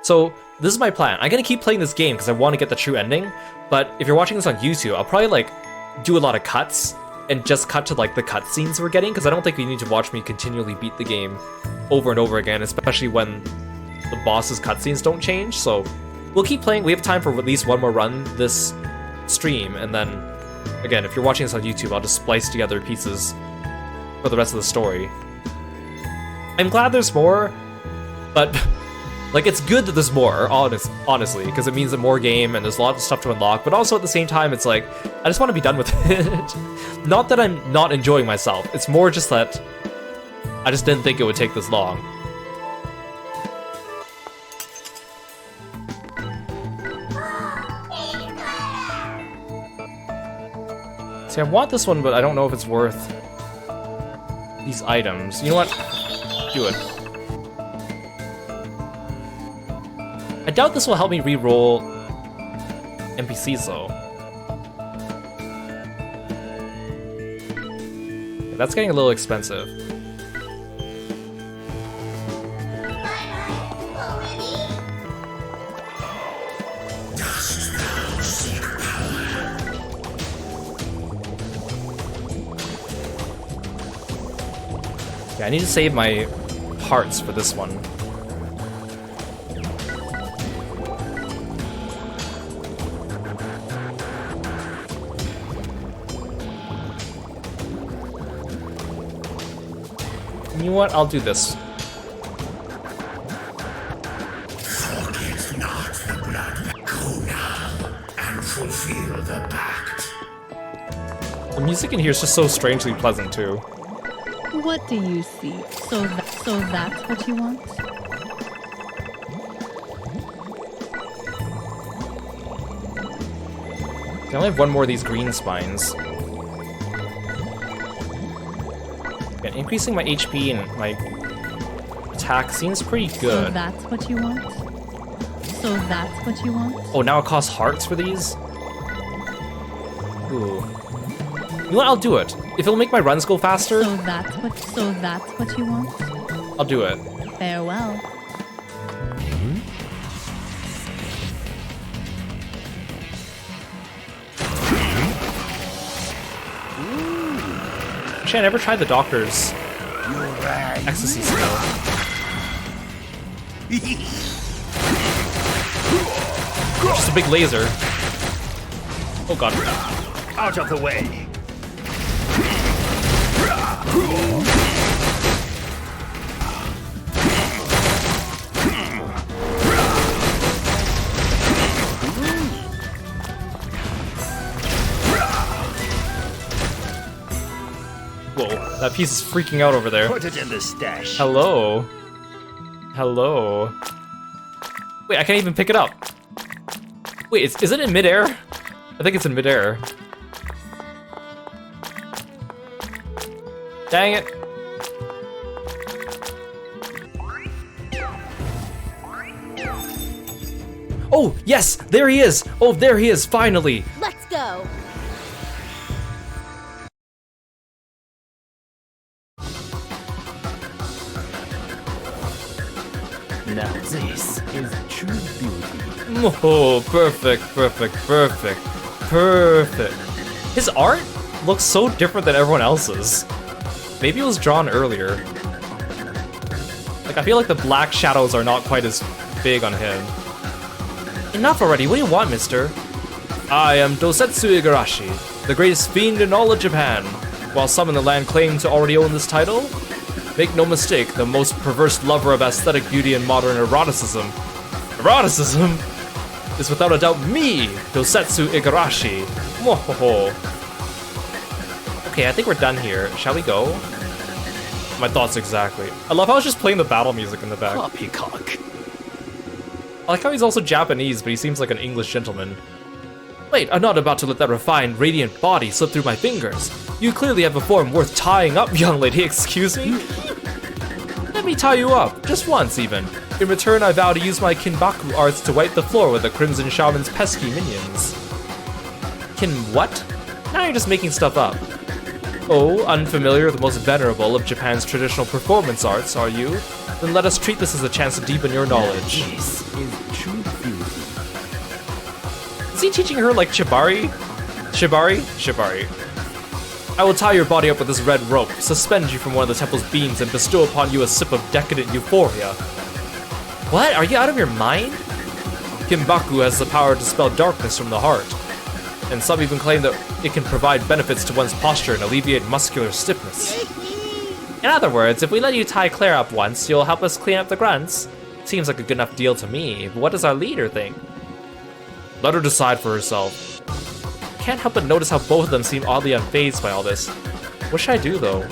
[SPEAKER 1] So, this is my plan. I'm gonna keep playing this game because I want to get the true ending, but if you're watching this on YouTube, I'll probably, like, do a lot of cuts and just cut to, like, the cutscenes we're getting, because I don't think you need to watch me continually beat the game over and over again, especially when the boss's cutscenes don't change, so we'll keep playing. We have time for at least one more run this stream, and then, again, if you're watching this on YouTube, I'll just splice together pieces for the rest of the story. I'm glad there's more, but, like, it's good that there's more, honestly, because it means that more game and there's a lot of stuff to unlock, but also at the same time, it's like, I just want to be done with it. Not that I'm not enjoying myself, it's more just that I just didn't think it would take this long. See, I want this one, but I don't know if it's worth these items. You know what? Do it. I doubt this will help me re-roll NPCs, though. That's getting a little expensive. Yeah, I need to save my hearts for this one. You know what? I'll do this.
[SPEAKER 4] Forget not the blood. Go now and fulfill the pact.
[SPEAKER 1] The music in here is just so strangely pleasant, too.
[SPEAKER 8] What do you see? So that's what you want?
[SPEAKER 1] I only have one more of these green spines. Yeah, increasing my HP and my attack seems pretty good.
[SPEAKER 8] So that's what you want? So that's what you want?
[SPEAKER 1] Oh, now it costs hearts for these? Ooh. You know what? I'll do it. If it'll make my runs go faster,
[SPEAKER 8] So that's what you want?
[SPEAKER 1] I'll do it.
[SPEAKER 8] Farewell.
[SPEAKER 1] Actually, I never tried the doctor's ecstasy spell. Just a big laser. Oh god.
[SPEAKER 2] Out of the way.
[SPEAKER 1] Whoa, that piece is freaking out over there.
[SPEAKER 2] Put it in the stash.
[SPEAKER 1] Hello. Hello. Wait, I can't even pick it up. Wait, is it in midair? I think it's in midair. Dang it. Oh, yes! There he is! Oh, there he is, finally!
[SPEAKER 6] Let's go.
[SPEAKER 2] Now this is true beauty.
[SPEAKER 1] Oh, perfect, perfect, perfect, perfect. His art looks so different than everyone else's. Maybe it was drawn earlier. Like, I feel like the black shadows are not quite as big on him. Enough already, what do you want, mister? I am Dosetsu Igarashi, the greatest fiend in all of Japan. While some in the land claim to already own this title, make no mistake, the most perverse lover of aesthetic beauty and modern eroticism is without a doubt me, Dosetsu Igarashi. Mwahoho. Okay, I think we're done here. Shall we go? My thoughts exactly. I love how it's just playing the battle music in the back.
[SPEAKER 2] Poppycock.
[SPEAKER 1] I like how he's also Japanese, but he seems like an English gentleman. Wait, I'm not about to let that refined, radiant body slip through my fingers. You clearly have a form worth tying up, young lady, excuse me? Let me tie you up, just once even. In return, I vow to use my Kinbaku arts to wipe the floor with the Crimson Shaman's pesky minions. What? Now you're just making stuff up. Oh, unfamiliar with the most venerable of Japan's traditional performance arts, are you? Then let us treat this as a chance to deepen your knowledge.
[SPEAKER 2] This is true beauty.
[SPEAKER 1] Is he teaching her like Shibari? Shibari. I will tie your body up with this red rope, suspend you from one of the temple's beams, and bestow upon you a sip of decadent euphoria. What? Are you out of your mind? Kinbaku has the power to dispel darkness from the heart, and some even claim that it can provide benefits to one's posture and alleviate muscular stiffness. In other words, if we let you tie Claire up once, you'll help us clean up the grunts. Seems like a good enough deal to me, but what does our leader think? Let her decide for herself. Can't help but notice how both of them seem oddly unfazed by all this. What should I do, though?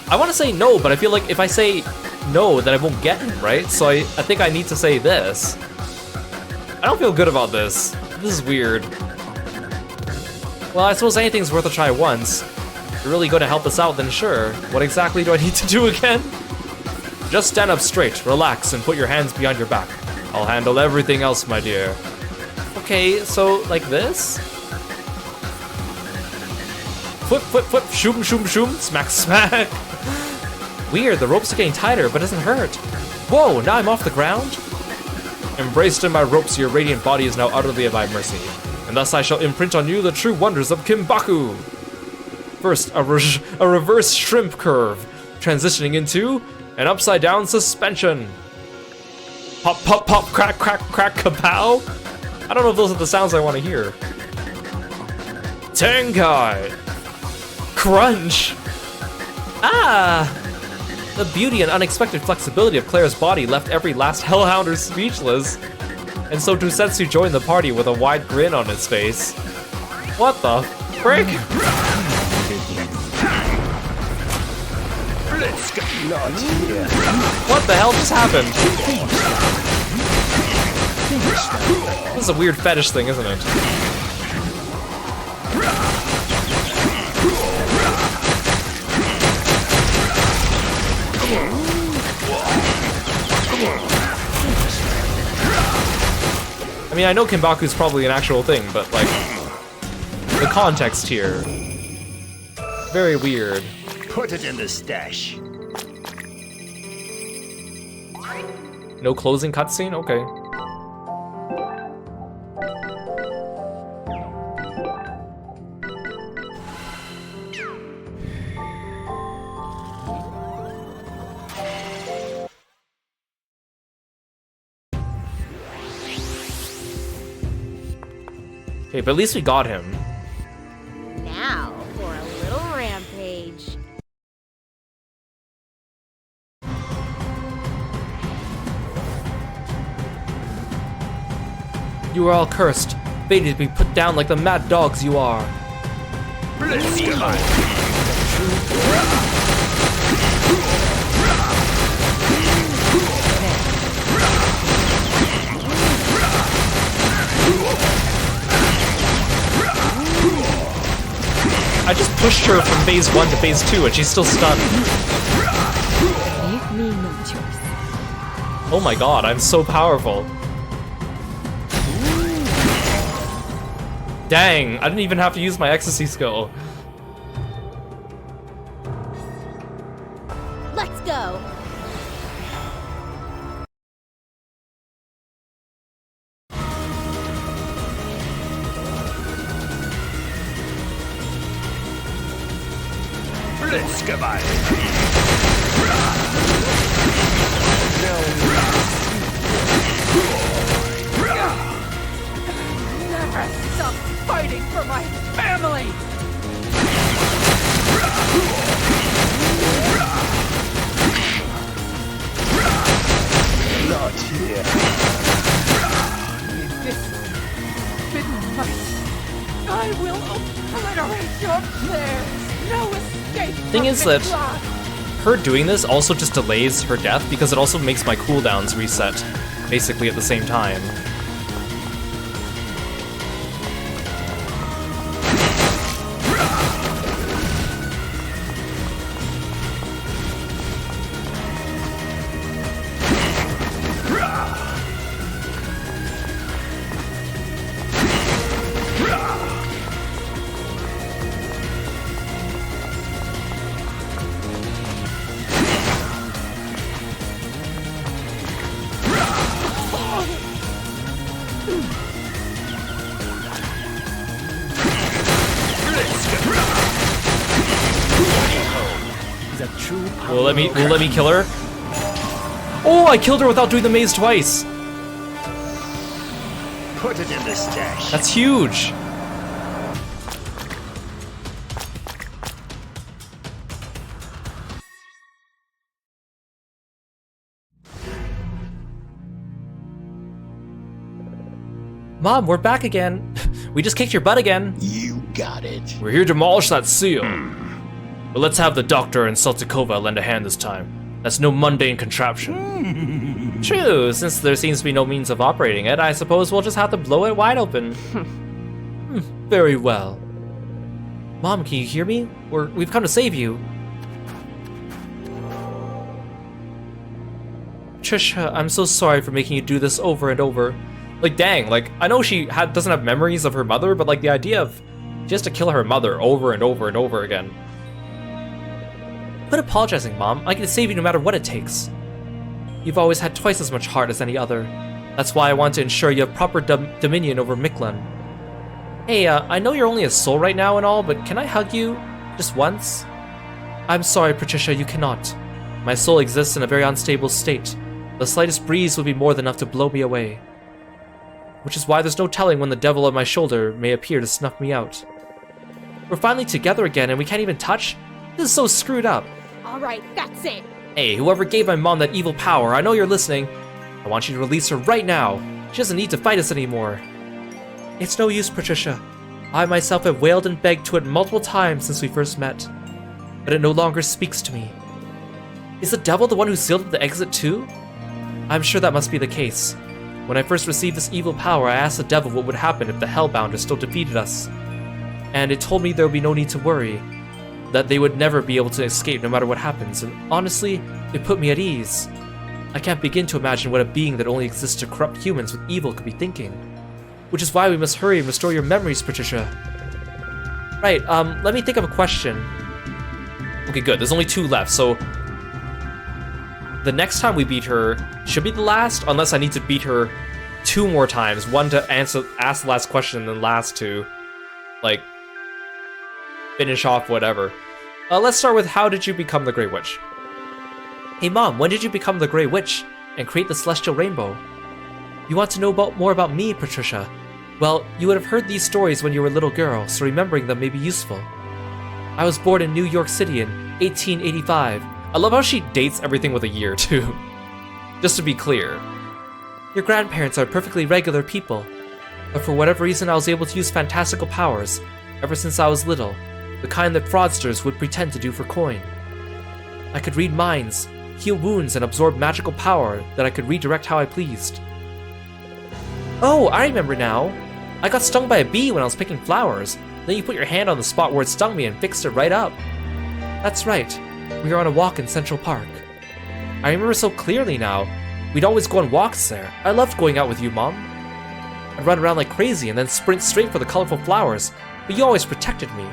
[SPEAKER 1] I want to say no, but I feel like if I say no, then I won't get him, right? So I think I need to say this. I don't feel good about this. This is weird. Well, I suppose anything's worth a try once. If you're really going to help us out, then sure. What exactly do I need to do again? Just stand up straight, relax, and put your hands behind your back. I'll handle everything else, my dear. Okay, so, like this? Flip, flip, flip, shoom, shoom, shoom, smack, smack. Weird, the ropes are getting tighter, but it doesn't hurt. Whoa, now I'm off the ground? Embraced in my ropes, your radiant body is now utterly at my mercy, and thus I shall imprint on you the true wonders of Kinbaku. First, a reverse shrimp curve, transitioning into an upside-down suspension. Pop, pop, pop, crack, crack, crack, kapow. I don't know if those are the sounds I want to hear. Tenkai. Crunch. Ah. The beauty and unexpected flexibility of Claire's body left every last Hellhounder speechless. And so Dosetsu joined the party with a wide grin on his face. What the frick? What the hell just happened? This is a weird fetish thing, isn't it? I mean, I know Kinbaku's probably an actual thing, but like, the context here, very weird.
[SPEAKER 2] Put it in the stash.
[SPEAKER 1] No closing cutscene? Okay. Okay, but at least we got him.
[SPEAKER 3] Now for a little rampage.
[SPEAKER 1] You are all cursed, fated to be put down like the mad dogs you are.
[SPEAKER 2] Bless your life.
[SPEAKER 1] I just pushed her from phase 1 to phase 2 and she's still stunned.
[SPEAKER 6] Leave me no choice.
[SPEAKER 1] Oh my god, I'm so powerful. Dang, I didn't even have to use my ecstasy skill.
[SPEAKER 6] Let's go.
[SPEAKER 2] Blitzgeweih.
[SPEAKER 7] Never stop fighting for my family!
[SPEAKER 2] Not here.
[SPEAKER 7] This forbidden might. I will obliterate your plans. No escape.
[SPEAKER 1] Thing
[SPEAKER 7] from
[SPEAKER 1] is that
[SPEAKER 7] Midgard.
[SPEAKER 1] her doing this also just delays her death because it also makes my cooldowns reset basically at the same time. Will let me kill her? Oh, I killed her without doing the maze twice.
[SPEAKER 2] Put it in the stash.
[SPEAKER 1] That's huge. Mom, we're back again. We just kicked your butt again.
[SPEAKER 2] You got it.
[SPEAKER 1] We're here to demolish that seal. But let's have the doctor and Saltikova lend a hand this time. That's no mundane contraption. True, since there seems to be no means of operating it, I suppose we'll just have to blow it wide open. Very well. Mom, can you hear me? We've come to save you. Trisha, I'm so sorry for making you do this over and over. Like, dang, like, I know she doesn't have memories of her mother, but like the idea of just to kill her mother over and over and over again. Quit apologizing, Mom. I can save you no matter what it takes. You've always had twice as much heart as any other. That's why I want to ensure you have proper dominion over Miklan. Hey, I know you're only a soul right now and all, but can I hug you? Just once? I'm sorry, Patricia, you cannot. My soul exists in a very unstable state. The slightest breeze would be more than enough to blow me away. Which is why there's no telling when the devil on my shoulder may appear to snuff me out. We're finally together again and we can't even touch? This is so screwed up.
[SPEAKER 6] All right, that's it.
[SPEAKER 1] Hey, whoever gave my mom that evil power, I know you're listening. I want you to release her right now. She doesn't need to fight us anymore. It's no use, Patricia. I myself have wailed and begged to it multiple times since we first met. But it no longer speaks to me. Is the devil the one who sealed up the exit too? I'm sure that must be the case. When I first received this evil power, I asked the devil what would happen if the Hellbounders still defeated us. And it told me there would be no need to worry. That they would never be able to escape no matter what happens, and honestly, it put me at ease. I can't begin to imagine what a being that only exists to corrupt humans with evil could be thinking. Which is why we must hurry and restore your memories, Patricia. Right, let me think of a question. Okay, good, there's only 2 left, so... The next time we beat her should be the last, unless I need to beat her 2 more times. One to ask the last question, and then last to, like, finish off whatever. Let's start with, how did you become the Grey Witch? Hey Mom, when did you become the Grey Witch and create the Celestial Rainbow? You want to know more about me, Patricia? Well, you would have heard these stories when you were a little girl, so remembering them may be useful. I was born in New York City in 1885. I love how she dates everything with a year, too. Just to be clear. Your grandparents are perfectly regular people, but for whatever reason I was able to use fantastical powers ever since I was little. The kind that fraudsters would pretend to do for coin. I could read minds, heal wounds, and absorb magical power that I could redirect how I pleased. Oh, I remember now. I got stung by a bee when I was picking flowers. Then you put your hand on the spot where it stung me and fixed it right up. That's right. We were on a walk in Central Park. I remember so clearly now. We'd always go on walks there. I loved going out with you, Mom. I'd run around like crazy and then sprint straight for the colorful flowers, but you always protected me.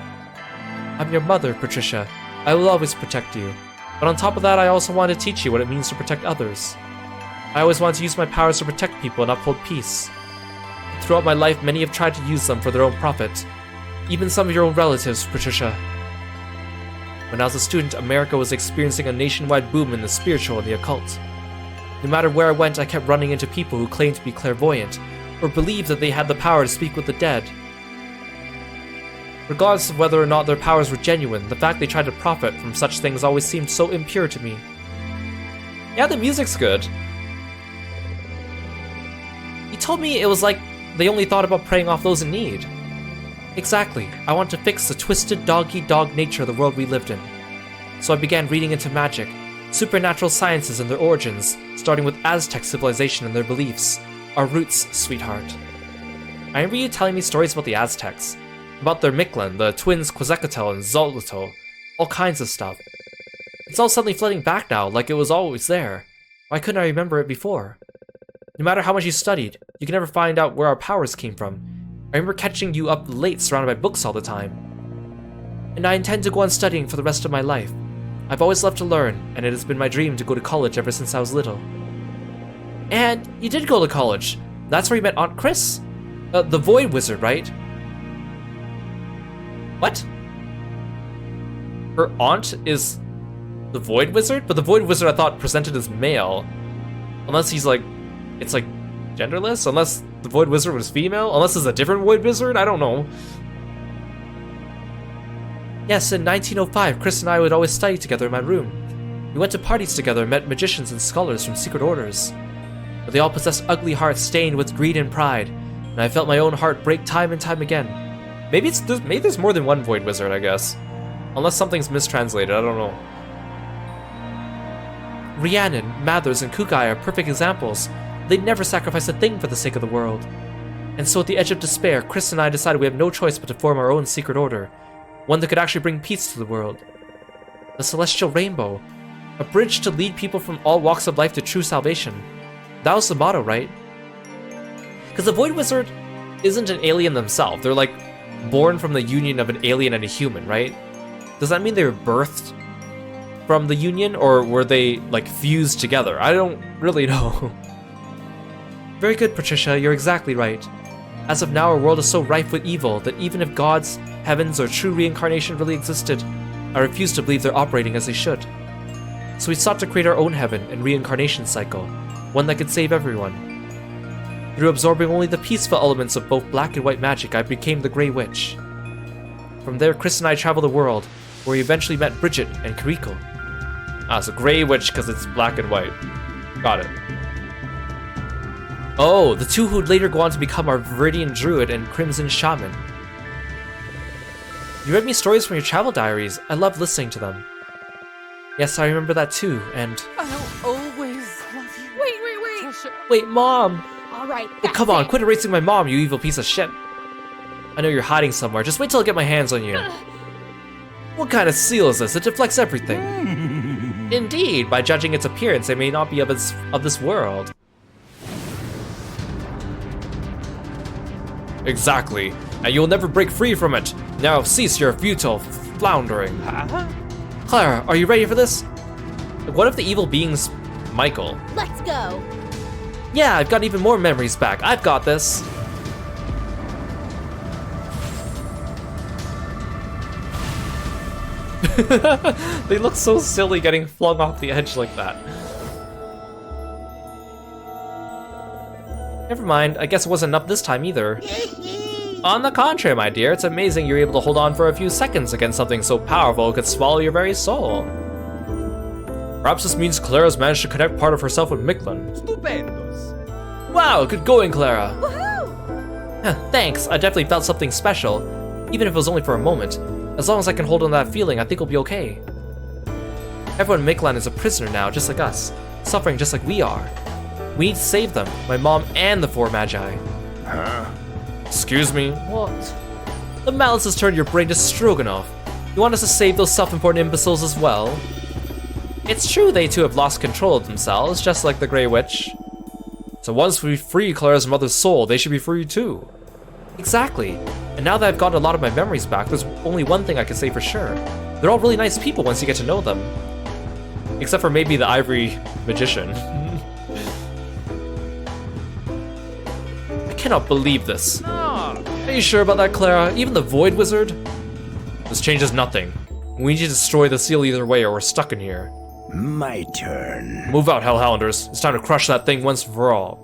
[SPEAKER 1] I'm your mother, Patricia. I will always protect you. But on top of that, I also want to teach you what it means to protect others. I always wanted to use my powers to protect people and uphold peace. Throughout my life, many have tried to use them for their own profit. Even some of your own relatives, Patricia. When I was a student, America was experiencing a nationwide boom in the spiritual and the occult. No matter where I went, I kept running into people who claimed to be clairvoyant, or believed that they had the power to speak with the dead. Regardless of whether or not their powers were genuine, the fact they tried to profit from such things always seemed so impure to me. Yeah, the music's good. You told me it was like they only thought about preying off those in need. Exactly. I want to fix the twisted dog-eat-dog nature of the world we lived in. So I began reading into magic, supernatural sciences and their origins, starting with Aztec civilization and their beliefs. Our roots, sweetheart. I remember you telling me stories about the Aztecs. About their Mictlan, the twins Quetzalcoatl and Xochitl, all kinds of stuff. It's all suddenly flooding back now, like it was always there. Why couldn't I remember it before? No matter how much you studied, you can never find out where our powers came from. I remember catching you up late surrounded by books all the time. And I intend to go on studying for the rest of my life. I've always loved to learn, and it has been my dream to go to college ever since I was little. And you did go to college. That's where you met Aunt Chris? The Void Wizard, right? What? Her aunt is the Void Wizard? But the Void Wizard I thought presented as male. Unless he's like, it's like genderless? Unless the Void Wizard was female? Unless it's a different Void Wizard? I don't know. Yes, in 1905, Chris and I would always study together in my room. We went to parties together and met magicians and scholars from secret orders. But they all possessed ugly hearts stained with greed and pride, and I felt my own heart break time and time again. Maybe there's more than one Void Wizard, I guess. Unless something's mistranslated, I don't know. Rhiannon, Mathers, and Kukai are perfect examples. They'd never sacrifice a thing for the sake of the world. And so at the edge of despair, Chris and I decided we have no choice but to form our own secret order. One that could actually bring peace to the world. The Celestial Rainbow. A bridge to lead people from all walks of life to true salvation. That was the motto, right? Because the Void Wizard isn't an alien themselves. They're like born from the union of an alien and a human, right? Does that mean they were birthed from the union, or were they like fused together? I don't really know. Very good, Patricia, you're exactly right. As of now, our world is so rife with evil that even if gods, heavens, or true reincarnation really existed, I refuse to believe they're operating as they should. So we sought to create our own heaven and reincarnation cycle, one that could save everyone. Through absorbing only the peaceful elements of both black and white magic, I became the Grey Witch. From there, Chris and I traveled the world, where we eventually met Bridget and Kiriko. Ah, so Grey Witch because it's black and white. Got it. Oh, the two who'd later go on to become our Viridian Druid and Crimson Shaman. You read me stories from your travel diaries. I love listening to them. Yes, I remember that too, and...
[SPEAKER 7] I'll always love you.
[SPEAKER 6] Wait.
[SPEAKER 7] Patricia.
[SPEAKER 1] Wait, Mom!
[SPEAKER 6] All right.
[SPEAKER 1] Oh, come on, quit erasing my mom, you evil piece of shit. I know you're hiding somewhere. Just wait till I get my hands on you. What kind of seal is this? It deflects everything. Indeed, by judging its appearance, it may not be of this world. Exactly. And you'll never break free from it. Now cease your futile floundering. Clara, are you ready for this? What if the evil being's Michael?
[SPEAKER 6] Let's go.
[SPEAKER 1] Yeah, I've got even more memories back. I've got this. They look so silly getting flung off the edge like that. Never mind, I guess it wasn't enough this time either. On the contrary, my dear, it's amazing you're able to hold on for a few seconds against something so powerful it could swallow your very soul. Perhaps this means Clara's managed to connect part of herself with Mictlan.
[SPEAKER 2] Stupendos.
[SPEAKER 1] Wow, good going, Clara.
[SPEAKER 6] Woohoo!
[SPEAKER 1] Thanks, I definitely felt something special, even if it was only for a moment. As long as I can hold on to that feeling, I think we'll be okay. Everyone in Mictlan is a prisoner now, just like us, suffering just like we are. We need to save them, my mom and the four magi.
[SPEAKER 2] Huh?
[SPEAKER 1] Excuse me? What? The malice has turned your brain to stroganoff. You want us to save those self-important imbeciles as well? It's true they too have lost control of themselves, just like the Grey Witch. So once we free Clara's mother's soul, they should be free too. Exactly. And now that I've gotten a lot of my memories back, there's only one thing I can say for sure. They're all really nice people once you get to know them. Except for maybe the Ivory Magician. I cannot believe this. Are you sure about that, Clara? Even the Void Wizard? This changes nothing. We need to destroy the seal either way or we're stuck in here.
[SPEAKER 2] My turn.
[SPEAKER 1] Move out, Hellhounders. It's time to crush that thing once for all.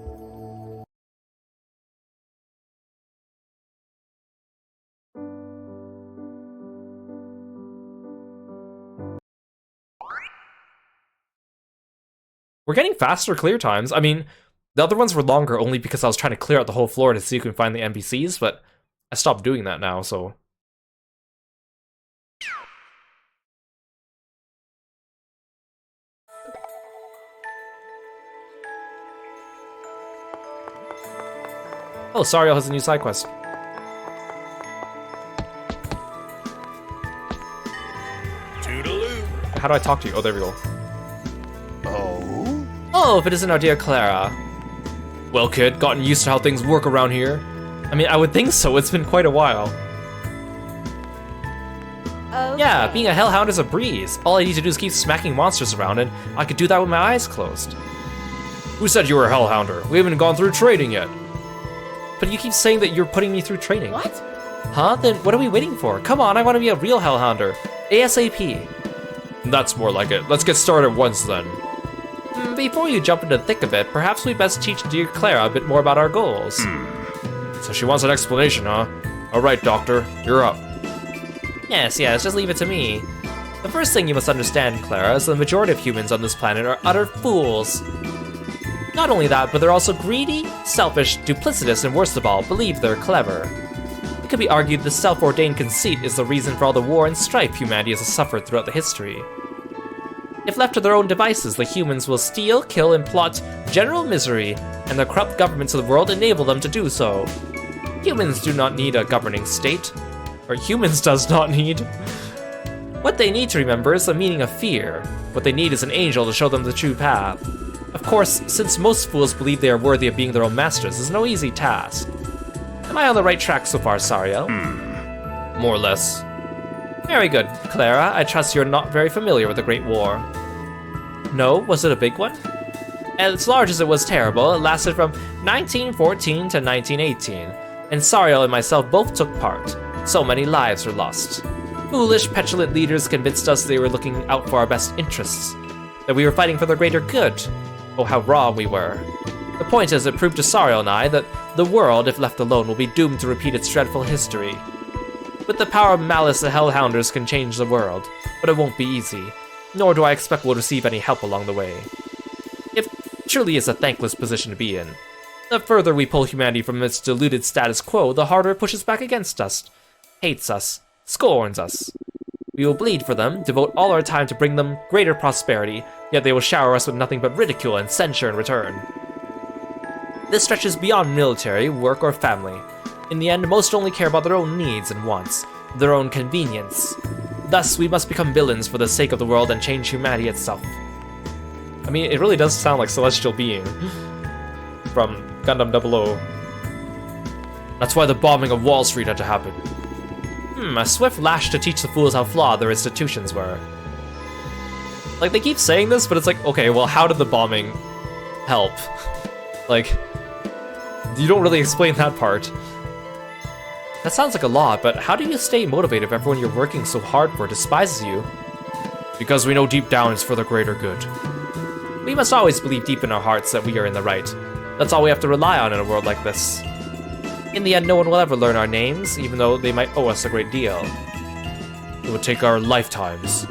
[SPEAKER 1] We're getting faster clear times. I mean, the other ones were longer only because I was trying to clear out the whole floor to see if we can find the NPCs, but I stopped doing that now, so... Oh, Sariel has a new side quest.
[SPEAKER 5] Toodaloo.
[SPEAKER 1] How do I talk to you? Oh, there we go.
[SPEAKER 2] Oh?
[SPEAKER 1] Oh, if it isn't our dear Clara. Well, kid, gotten used to how things work around here? I mean, I would think so. It's been quite a while.
[SPEAKER 3] Okay.
[SPEAKER 1] Yeah, being a hellhound is a breeze. All I need to do is keep smacking monsters around, and I could do that with my eyes closed. Who said you were a hellhounder? We haven't gone through training yet. But you keep saying that you're putting me through training.
[SPEAKER 3] What?
[SPEAKER 1] Huh? Then what are we waiting for? Come on, I want to be a real hellhounder. ASAP. That's more like it. Let's get started once then. Before you jump into the thick of it, perhaps we best teach dear Clara a bit more about our goals. So she wants an explanation, huh? Alright, Doctor, you're up. Yes, just leave it to me. The first thing you must understand, Clara, is the majority of humans on this planet are utter fools. Not only that, but they're also greedy, selfish, duplicitous, and worst of all, believe they're clever. It could be argued the self-ordained conceit is the reason for all the war and strife humanity has suffered throughout the history. If left to their own devices, the humans will steal, kill, and plot general misery, and the corrupt governments of the world enable them to do so. Humans do not need a governing state. Or humans does not need. What they need to remember is the meaning of fear. What they need is an angel to show them the true path. Of course, since most fools believe they are worthy of being their own masters, it's no easy task. Am I on the right track so far, Sariel? More or less. Very good, Clara. I trust you're not very familiar with the Great War. No? Was it a big one? As large as it was terrible, it lasted from 1914 to 1918, and Sariel and myself both took part. So many lives were lost. Foolish, petulant leaders convinced us they were looking out for our best interests, that we were fighting for the greater good. Oh, how wrong we were. The point is, it proved to Sariel and I that the world, if left alone, will be doomed to repeat its dreadful history. With the power of malice, the Hellhounders can change the world, but it won't be easy, nor do I expect we'll receive any help along the way. It truly is a thankless position to be in. The further we pull humanity from its deluded status quo, the harder it pushes back against us, hates us, scorns us. We will bleed for them, devote all our time to bring them greater prosperity, yet they will shower us with nothing but ridicule and censure in return. This stretches beyond military, work, or family. In the end, most only care about their own needs and wants, their own convenience. Thus, we must become villains for the sake of the world and change humanity itself. I mean, it really does sound like Celestial Being from Gundam 00. That's why the bombing of Wall Street had to happen. A swift lash to teach the fools how flawed their institutions were. Like, they keep saying this, but it's like, okay, well, how did the bombing help? Like, you don't really explain that part. That sounds like a lot, but how do you stay motivated if everyone you're working so hard for despises you? Because we know deep down it's for the greater good. We must always believe deep in our hearts that we are in the right. That's all we have to rely on in a world like this. In the end, no one will ever learn our names, even though they might owe us a great deal. It will take our lifetimes.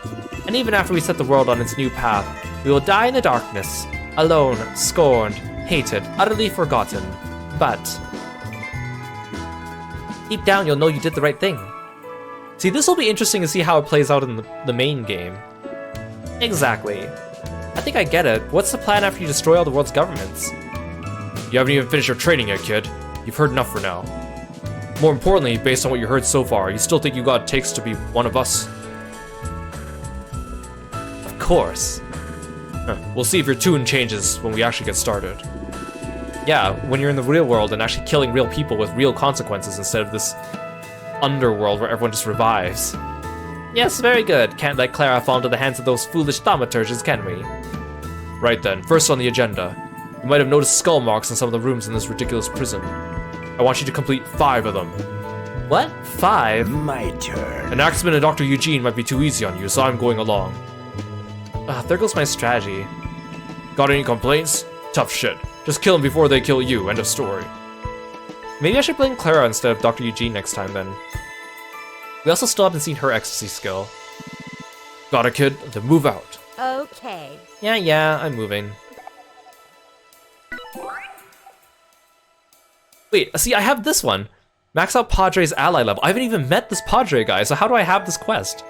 [SPEAKER 1] And even after we set the world on its new path, we will die in the darkness, alone, scorned, hated, utterly forgotten. But deep down, you'll know you did the right thing. See, this will be interesting to see how it plays out in the main game. Exactly. I think I get it. What's the plan after you destroy all the world's governments? You haven't even finished your training yet, kid. You've heard enough for now. More importantly, based on what you heard so far, you still think you got what it takes to be one of us? Of course. We'll see if your tune changes when we actually get started. Yeah, when you're in the real world and actually killing real people with real consequences instead of this underworld where everyone just revives. Yes, very good. Can't let Clara fall into the hands of those foolish thaumaturges, can we? Right then, first on the agenda. You might have noticed skull marks in some of the rooms in this ridiculous prison. I want you to complete 5 of them. What? 5?
[SPEAKER 2] My turn.
[SPEAKER 1] An axeman and Dr. Eugene might be too easy on you, so I'm going along. There goes my strategy. Got any complaints? Tough shit. Just kill them before they kill you, end of story. Maybe I should blame Clara instead of Dr. Eugene next time then. We also still haven't seen her ecstasy skill. Got it, kid? Then move out.
[SPEAKER 3] Okay.
[SPEAKER 1] Yeah, I'm moving. Wait, see, I have this one. Max out Padre's ally level. I haven't even met this Padre guy, so how do I have this quest?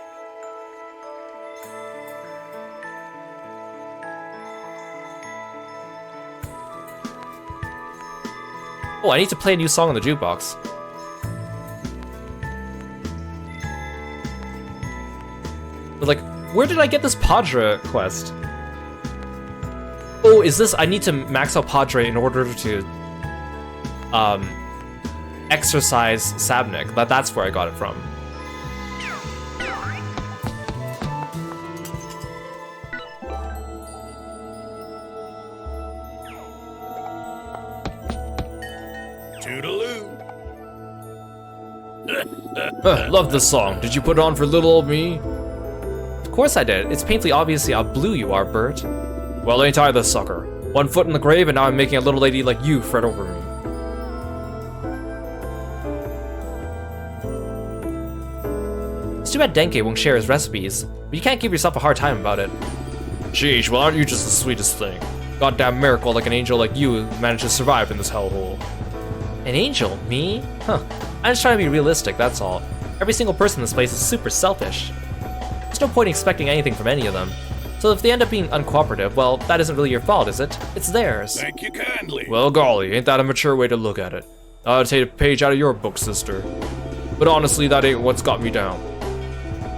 [SPEAKER 1] Oh, I need to play a new song on the jukebox. But like, where did I get this Padre quest? Oh, is this, I need to max out Padre in order to, exercise Sabnik. That's where I got it from. Love this song. Did you put it on for little old me? Of course I did. It's painfully obvious how blue you are, Bert. Well, ain't I the sucker? 1 foot in the grave and now I'm making a little lady like you fret over me. It's too bad Denke won't share his recipes, but you can't give yourself a hard time about it. Sheesh, well aren't you just the sweetest thing? Goddamn miracle like an angel like you managed to survive in this hellhole. An angel? Me? Huh. I'm just trying to be realistic, that's all. Every single person in this place is super selfish. There's no point in expecting anything from any of them. So if they end up being uncooperative, well, that isn't really your fault, is it? It's theirs.
[SPEAKER 5] Thank you kindly.
[SPEAKER 1] Well, golly, ain't that a mature way to look at it? I'll take a page out of your book, sister. But honestly, that ain't what's got me down.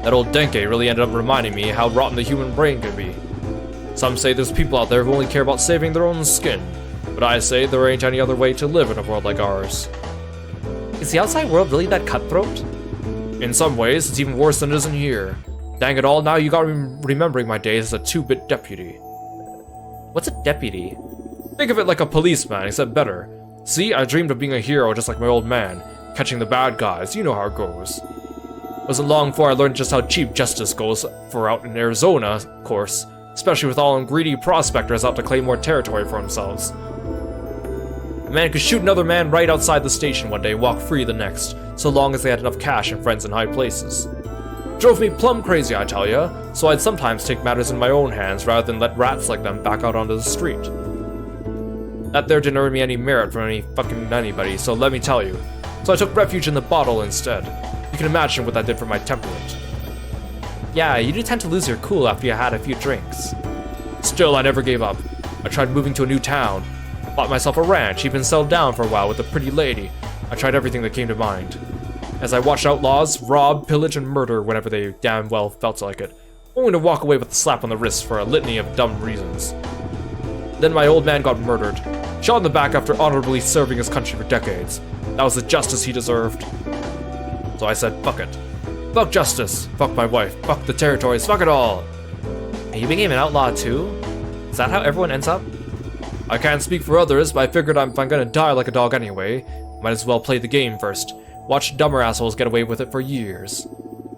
[SPEAKER 1] That old Denke really ended up reminding me how rotten the human brain can be. Some say there's people out there who only care about saving their own skin. But I say there ain't any other way to live in a world like ours. Is the outside world really that cutthroat? In some ways, it's even worse than it is in here. Dang it all, now you got me remembering my days as a 2-bit deputy. What's a deputy? Think of it like a policeman, except better. See, I dreamed of being a hero just like my old man, catching the bad guys, you know how it goes. Wasn't long before I learned just how cheap justice goes for out in Arizona, of course, especially with all them greedy prospectors out to claim more territory for themselves. A man could shoot another man right outside the station one day and walk free the next, so long as they had enough cash and friends in high places. Drove me plumb crazy, I tell ya, so I'd sometimes take matters in my own hands rather than let rats like them back out onto the street. That there didn't earn me any merit from any fucking anybody, so let me tell you. So I took refuge in the bottle instead. You can imagine what that did for my temperament. Yeah, you do tend to lose your cool after you had a few drinks. Still, I never gave up. I tried moving to a new town. Bought myself a ranch, even settled down for a while with a pretty lady. I tried everything that came to mind. As I watched outlaws rob, pillage, and murder whenever they damn well felt like it, only to walk away with a slap on the wrist for a litany of dumb reasons. Then my old man got murdered, shot in the back after honorably serving his country for decades. That was the justice he deserved. So I said, fuck it. Fuck justice, fuck my wife, fuck the territories, fuck it all. And you became an outlaw too? Is that how everyone ends up? I can't speak for others, but I figured if I'm gonna die like a dog anyway, might as well play the game first. Watch dumber assholes get away with it for years.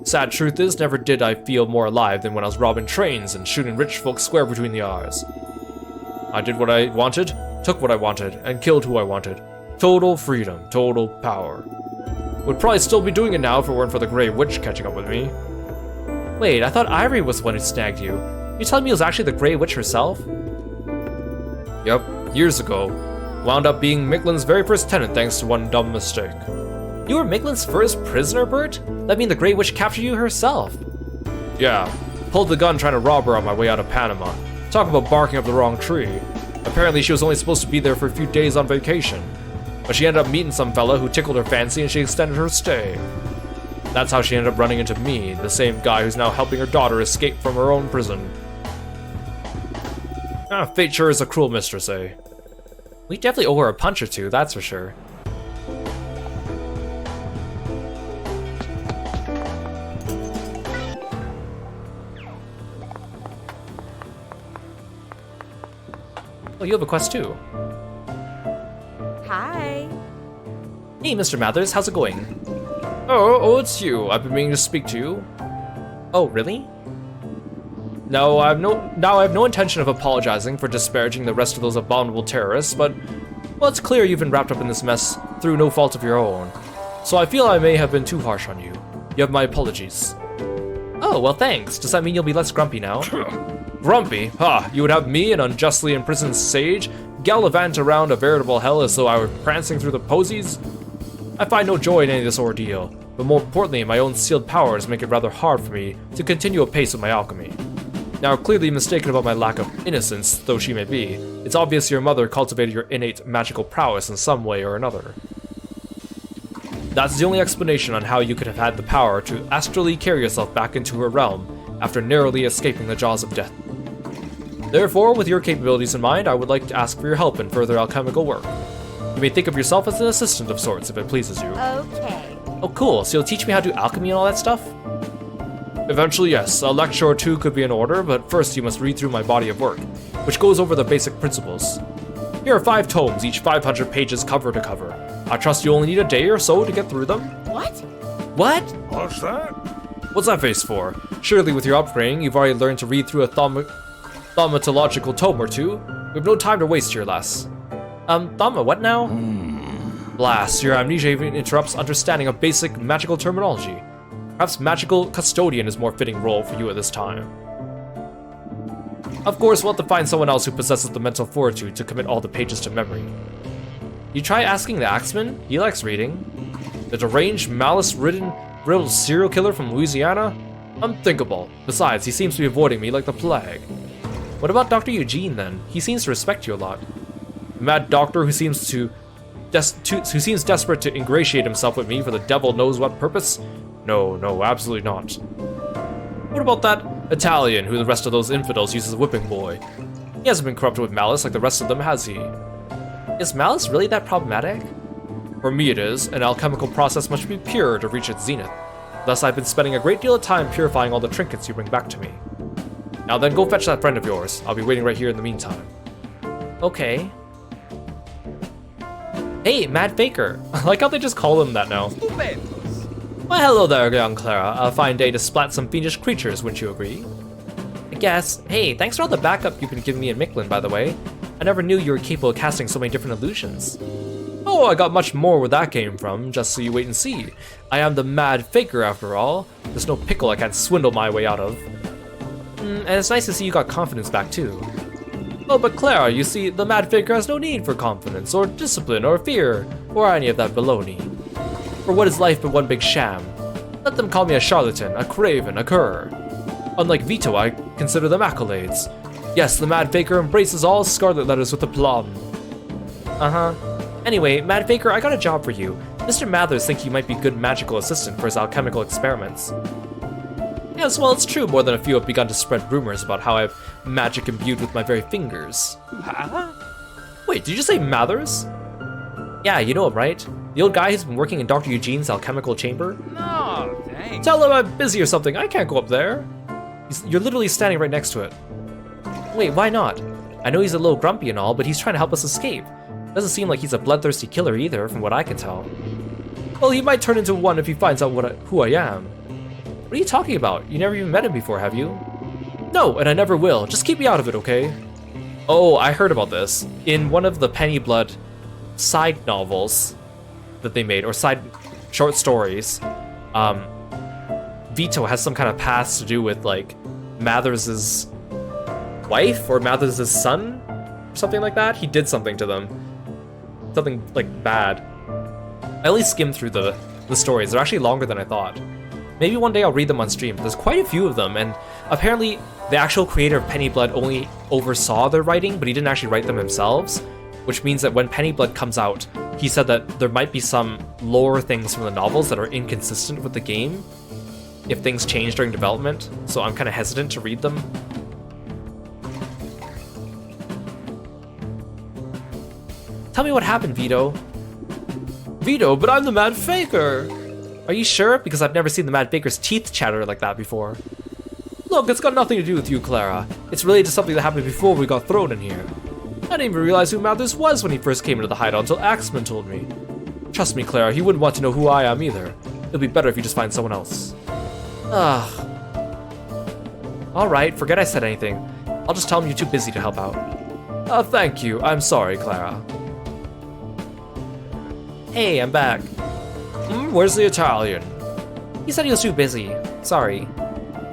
[SPEAKER 1] Sad truth is, never did I feel more alive than when I was robbing trains and shooting rich folks square between the eyes. I did what I wanted, took what I wanted, and killed who I wanted. Total freedom, total power. Would probably still be doing it now if it weren't for the Grey Witch catching up with me. Wait, I thought Ivory was the one who snagged you. You telling me it was actually the Grey Witch herself? Yep, years ago. Wound up being Micklin's very first tenant thanks to one dumb mistake. You were Micklin's first prisoner, Bert? That mean the Grey Witch captured you herself? Yeah, pulled the gun trying to rob her on my way out of Panama. Talk about barking up the wrong tree. Apparently she was only supposed to be there for a few days on vacation. But she ended up meeting some fella who tickled her fancy and she extended her stay. That's how she ended up running into me, the same guy who's now helping her daughter escape from her own prison. Fate sure is a cruel mistress, eh? We definitely owe her a punch or two, that's for sure. Oh, you have a quest too.
[SPEAKER 3] Hi.
[SPEAKER 1] Hey, Mr. Mathers, how's it going? Oh, it's you. I've been meaning to speak to you. Oh, really? No, I have no intention of apologizing for disparaging the rest of those abominable terrorists, but, well, it's clear you've been wrapped up in this mess through no fault of your own. So I feel I may have been too harsh on you. You have my apologies. Oh, well, thanks. Does that mean you'll be less grumpy now? Grumpy? Ha! You would have me, an unjustly imprisoned sage, gallivant around a veritable hell as though I were prancing through the posies? I find no joy in any of this ordeal, but more importantly, my own sealed powers make it rather hard for me to continue apace with my alchemy. Now, clearly mistaken about my lack of innocence, though she may be, it's obvious your mother cultivated your innate magical prowess in some way or another. That's the only explanation on how you could have had the power to astrally carry yourself back into her realm after narrowly escaping the jaws of death. Therefore, with your capabilities in mind, I would like to ask for your help in further alchemical work. You may think of yourself as an assistant of sorts if it pleases you.
[SPEAKER 3] Okay.
[SPEAKER 1] Oh cool, so you'll teach me how to do alchemy and all that stuff? Eventually, yes. A lecture or two could be in order, but first you must read through my body of work, which goes over the basic principles. Here are 5 tomes, each 500 pages cover to cover. I trust you only need a day or so to get through them.
[SPEAKER 3] What?
[SPEAKER 1] What?
[SPEAKER 2] What's that?
[SPEAKER 1] What's that face for? Surely with your upbringing, you've already learned to read through a thaumatological tome or two. We have no time to waste here, lass. Thama, what now? Blast, your amnesia even interrupts understanding of basic magical terminology. Perhaps magical custodian is more fitting role for you at this time. Of course, we'll have to find someone else who possesses the mental fortitude to commit all the pages to memory. You try asking the Axeman? He likes reading. The deranged, malice-ridden, riddled serial killer from Louisiana? Unthinkable. Besides, he seems to be avoiding me like the plague. What about Dr. Eugene, then? He seems to respect you a lot. The mad doctor who seems desperate to ingratiate himself with me for the devil knows what purpose? No, absolutely not. What about that Italian who the rest of those infidels use as a whipping boy? He hasn't been corrupted with malice like the rest of them, has he? Is malice really that problematic? For me it is. An alchemical process must be pure to reach its zenith. Thus I've been spending a great deal of time purifying all the trinkets you bring back to me. Now then, go fetch that friend of yours. I'll be waiting right here in the meantime. Okay. Hey, Mad Faker. I like how they just call him that now. Well, hello there, young Clara. A fine day to splat some fiendish creatures, wouldn't you agree? I guess. Hey, thanks for all the backup you've been giving me in Mictlan, by the way. I never knew you were capable of casting so many different illusions. Oh, I got much more where that came from, just so you wait and see. I am the Mad Faker, after all. There's no pickle I can't swindle my way out of. And it's nice to see you got confidence back, too. Oh, but Clara, you see, the Mad Faker has no need for confidence, or discipline, or fear, or any of that baloney. For what is life but one big sham? Let them call me a charlatan, a craven, a cur. Unlike Vito, I consider them accolades. Yes, the Mad Faker embraces all scarlet letters with aplomb. Uh-huh. Anyway, Mad Faker, I got a job for you. Mr. Mathers thinks you might be a good magical assistant for his alchemical experiments. Yes, well, it's true more than a few have begun to spread rumors about how I have magic imbued with my very fingers. Huh? Wait, did you say Mathers? Yeah, you know him, right? The old guy who's been working in Dr. Eugene's alchemical chamber?
[SPEAKER 5] No, thanks.
[SPEAKER 1] Tell him I'm busy or something, I can't go up there. You're literally standing right next to it. Wait, why not? I know he's a little grumpy and all, but he's trying to help us escape. Doesn't seem like he's a bloodthirsty killer either, from what I can tell. Well, he might turn into one if he finds out who I am. What are you talking about? You never even met him before, have you? No, and I never will. Just keep me out of it, okay? Oh, I heard about this. In one of the Penny Blood side novels that they made, or side short stories, Vito has some kind of past to do with, like, Mathers' wife or Mathers' son? Or something like that? He did something to them. Something, like, bad. I only skimmed through the stories. They're actually longer than I thought. Maybe one day I'll read them on stream. There's quite a few of them, and apparently the actual creator of Penny Blood only oversaw their writing, but he didn't actually write them himself, which means that when Penny Blood comes out, he said that there might be some lore things from the novels that are inconsistent with the game if things change during development, so I'm kind of hesitant to read them. Tell me what happened, Vito. Vito, but I'm the Mad Faker! Are you sure? Because I've never seen the Mad Faker's teeth chatter like that before. Look, it's got nothing to do with you, Clara. It's related to something that happened before we got thrown in here. I didn't even realize who Mathers was when he first came into the hideout until Axeman told me. Trust me, Clara, he wouldn't want to know who I am either. It'll be better if you just find someone else. Ugh. Alright, forget I said anything. I'll just tell him you're too busy to help out. Thank you. I'm sorry, Clara. Hey, I'm back. Where's the Italian? He said he was too busy. Sorry.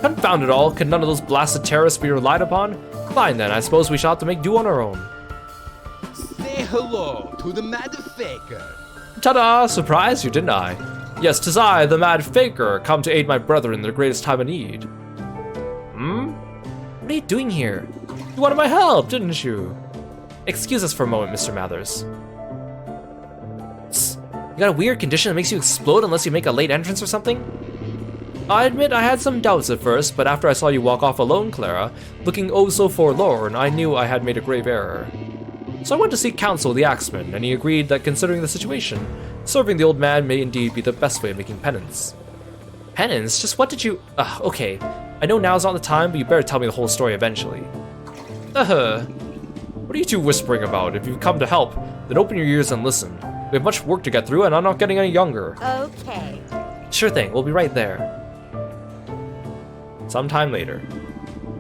[SPEAKER 1] Confound it all, can none of those blasted terrorists be relied upon? Fine then, I suppose we shall have to make do on our own.
[SPEAKER 2] Say hello to the Mad Faker.
[SPEAKER 1] Ta-da! Surprised you, didn't I? Yes, 'tis I, the Mad Faker, come to aid my brethren in their greatest time of need. What are you doing here? You wanted my help, didn't you? Excuse us for a moment, Mr. Mathers. You got a weird condition that makes you explode unless you make a late entrance or something? I admit I had some doubts at first, but after I saw you walk off alone, Clara, looking oh so forlorn, I knew I had made a grave error. So I went to seek counsel with the Axeman, and he agreed that considering the situation, serving the old man may indeed be the best way of making penance. Penance? Just what did you... okay. I know now's not the time, but you better tell me the whole story eventually. What are you two whispering about? If you've come to help, then open your ears and listen. We have much work to get through, and I'm not getting any younger.
[SPEAKER 3] Okay.
[SPEAKER 1] Sure thing, we'll be right there. Sometime later.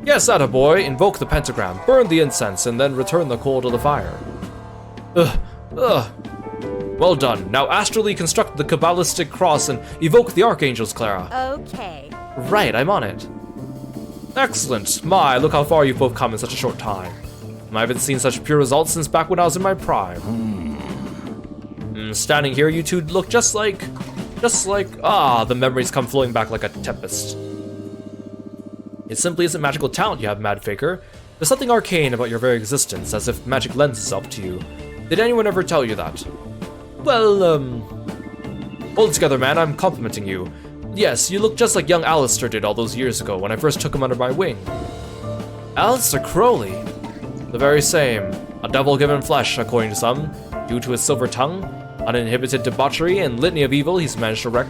[SPEAKER 1] Yes, attaboy, invoke the pentagram, burn the incense, and then return the coal to the fire. Well done. Now astrally construct the Kabbalistic cross and evoke the archangels, Clara.
[SPEAKER 3] Okay.
[SPEAKER 1] Right, I'm on it. Excellent. My, look how far you've both come in such a short time. I haven't seen such pure results since back when I was in my prime. Standing here, you two look just like, the memories come flowing back like a tempest. It simply isn't magical talent you have, Mad Faker. There's something arcane about your very existence, as if magic lends itself to you. Did anyone ever tell you that? Well, hold together, man, I'm complimenting you. Yes, you look just like young Alistair did all those years ago when I first took him under my wing. Alistair Crowley? The very same. A devil given flesh, according to some, due to his silver tongue, uninhibited debauchery, and litany of evil he's managed to wreak.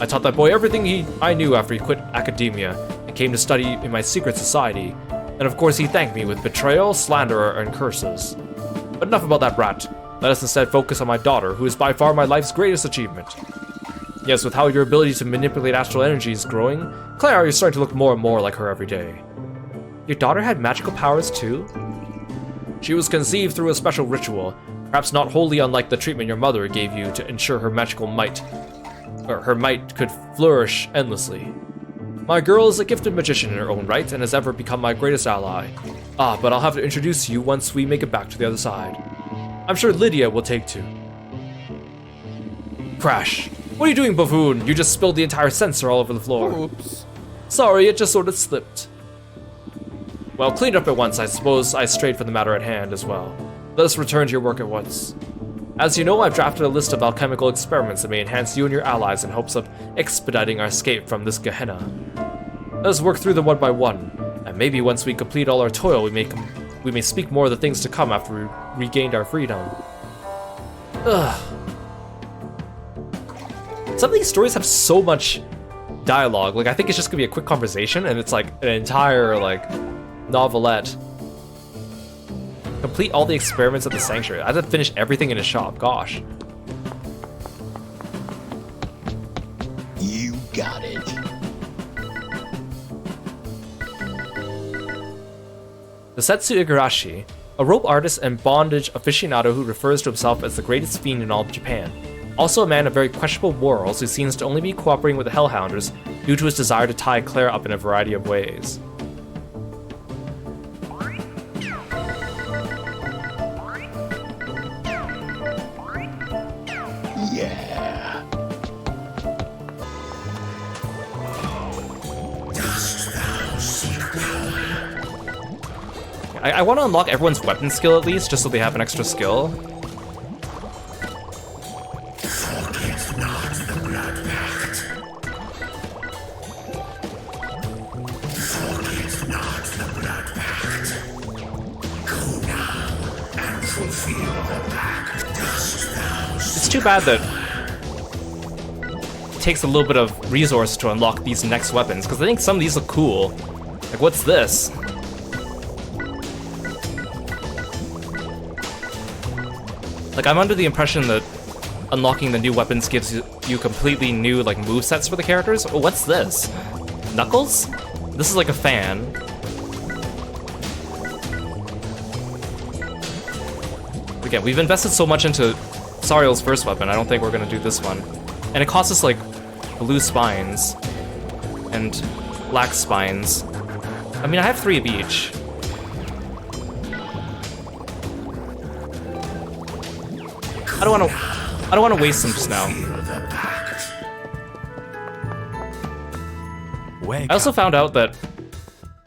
[SPEAKER 1] I taught that boy everything I knew after he quit academia and came to study in my secret society, and of course he thanked me with betrayal, slander, and curses. But enough about that brat. Let us instead focus on my daughter, who is by far my life's greatest achievement. Yes, with how your ability to manipulate astral energy is growing, Clara, you're starting to look more and more like her every day. Your daughter had magical powers too? She was conceived through a special ritual, perhaps not wholly unlike the treatment your mother gave you to ensure her magical might, or her might could flourish endlessly. My girl is a gifted magician in her own right and has ever become my greatest ally. But I'll have to introduce you once we make it back to the other side. I'm sure Lydia will take to. Crash. What are you doing, buffoon? You just spilled the entire sensor all over the floor.
[SPEAKER 2] Oops.
[SPEAKER 1] Sorry, it just sort of slipped. Well, cleaned up at once, I suppose I strayed from the matter at hand as well. Let us return to your work at once. As you know, I've drafted a list of alchemical experiments that may enhance you and your allies in hopes of expediting our escape from this Gehenna. Let us work through them one by one, and maybe once we complete all our toil, we may speak more of the things to come after we regained our freedom. Some of these stories have so much dialogue. Like, I think it's just gonna be a quick conversation, and it's like an entire, like, novelette. Complete all the experiments at the sanctuary. I had to finish everything in a shop, gosh.
[SPEAKER 2] You got it.
[SPEAKER 1] Setsu Igarashi, a rope artist and bondage aficionado who refers to himself as the greatest fiend in all of Japan. Also a man of very questionable morals who seems to only be cooperating with the Hellhounders due to his desire to tie Claire up in a variety of ways.
[SPEAKER 2] Yeah.
[SPEAKER 1] I want to unlock everyone's weapon skill at least, just so they have an extra skill.
[SPEAKER 4] Go now and fulfill the pact. Dost thou
[SPEAKER 1] It's too bad that it takes a little bit of resource to unlock these next weapons, because I think some of these look cool. Like, what's this? Like, I'm under the impression that unlocking the new weapons gives you completely new, like, movesets for the characters. Oh, what's this? Knuckles? This is like a fan. Again, we've invested so much into Sariel's first weapon, I don't think we're gonna do this one. And it costs us, like, blue spines and black spines. I mean, I have 3 of each. I don't wanna waste them just now. I also found out that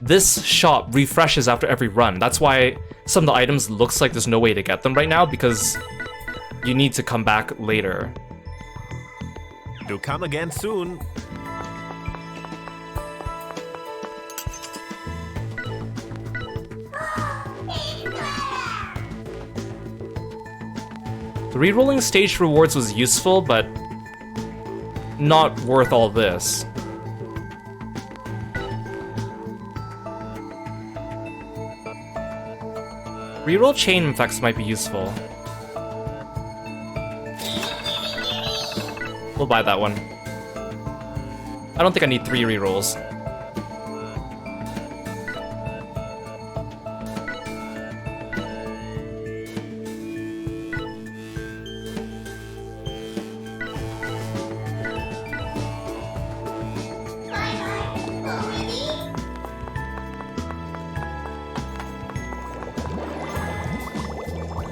[SPEAKER 1] this shop refreshes after every run. That's why some of the items looks like there's no way to get them right now, because you need to come back later.
[SPEAKER 5] Do come again soon.
[SPEAKER 1] The rerolling stage rewards was useful, but not worth all this. Reroll chain effects might be useful. We'll buy that one. I don't think I need 3 rerolls.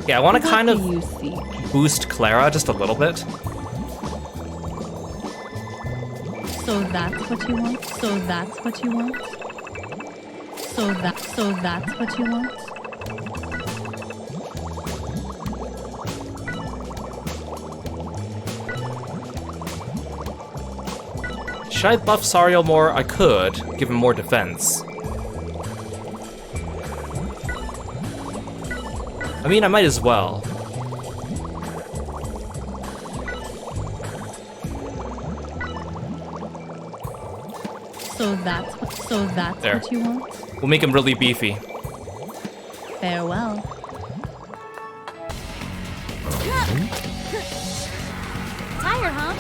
[SPEAKER 1] Yeah, I want to kind of
[SPEAKER 8] What do you seek?
[SPEAKER 1] boost Clara just a little bit.
[SPEAKER 8] So that's what you want? So that's what you want? So that's what you want?
[SPEAKER 1] Should I buff Sariel more? I could, give him more defense. I mean, I might as well.
[SPEAKER 8] So that's
[SPEAKER 1] There.
[SPEAKER 8] what you want?
[SPEAKER 1] We'll make him really beefy.
[SPEAKER 8] Farewell.
[SPEAKER 6] Tire, huh?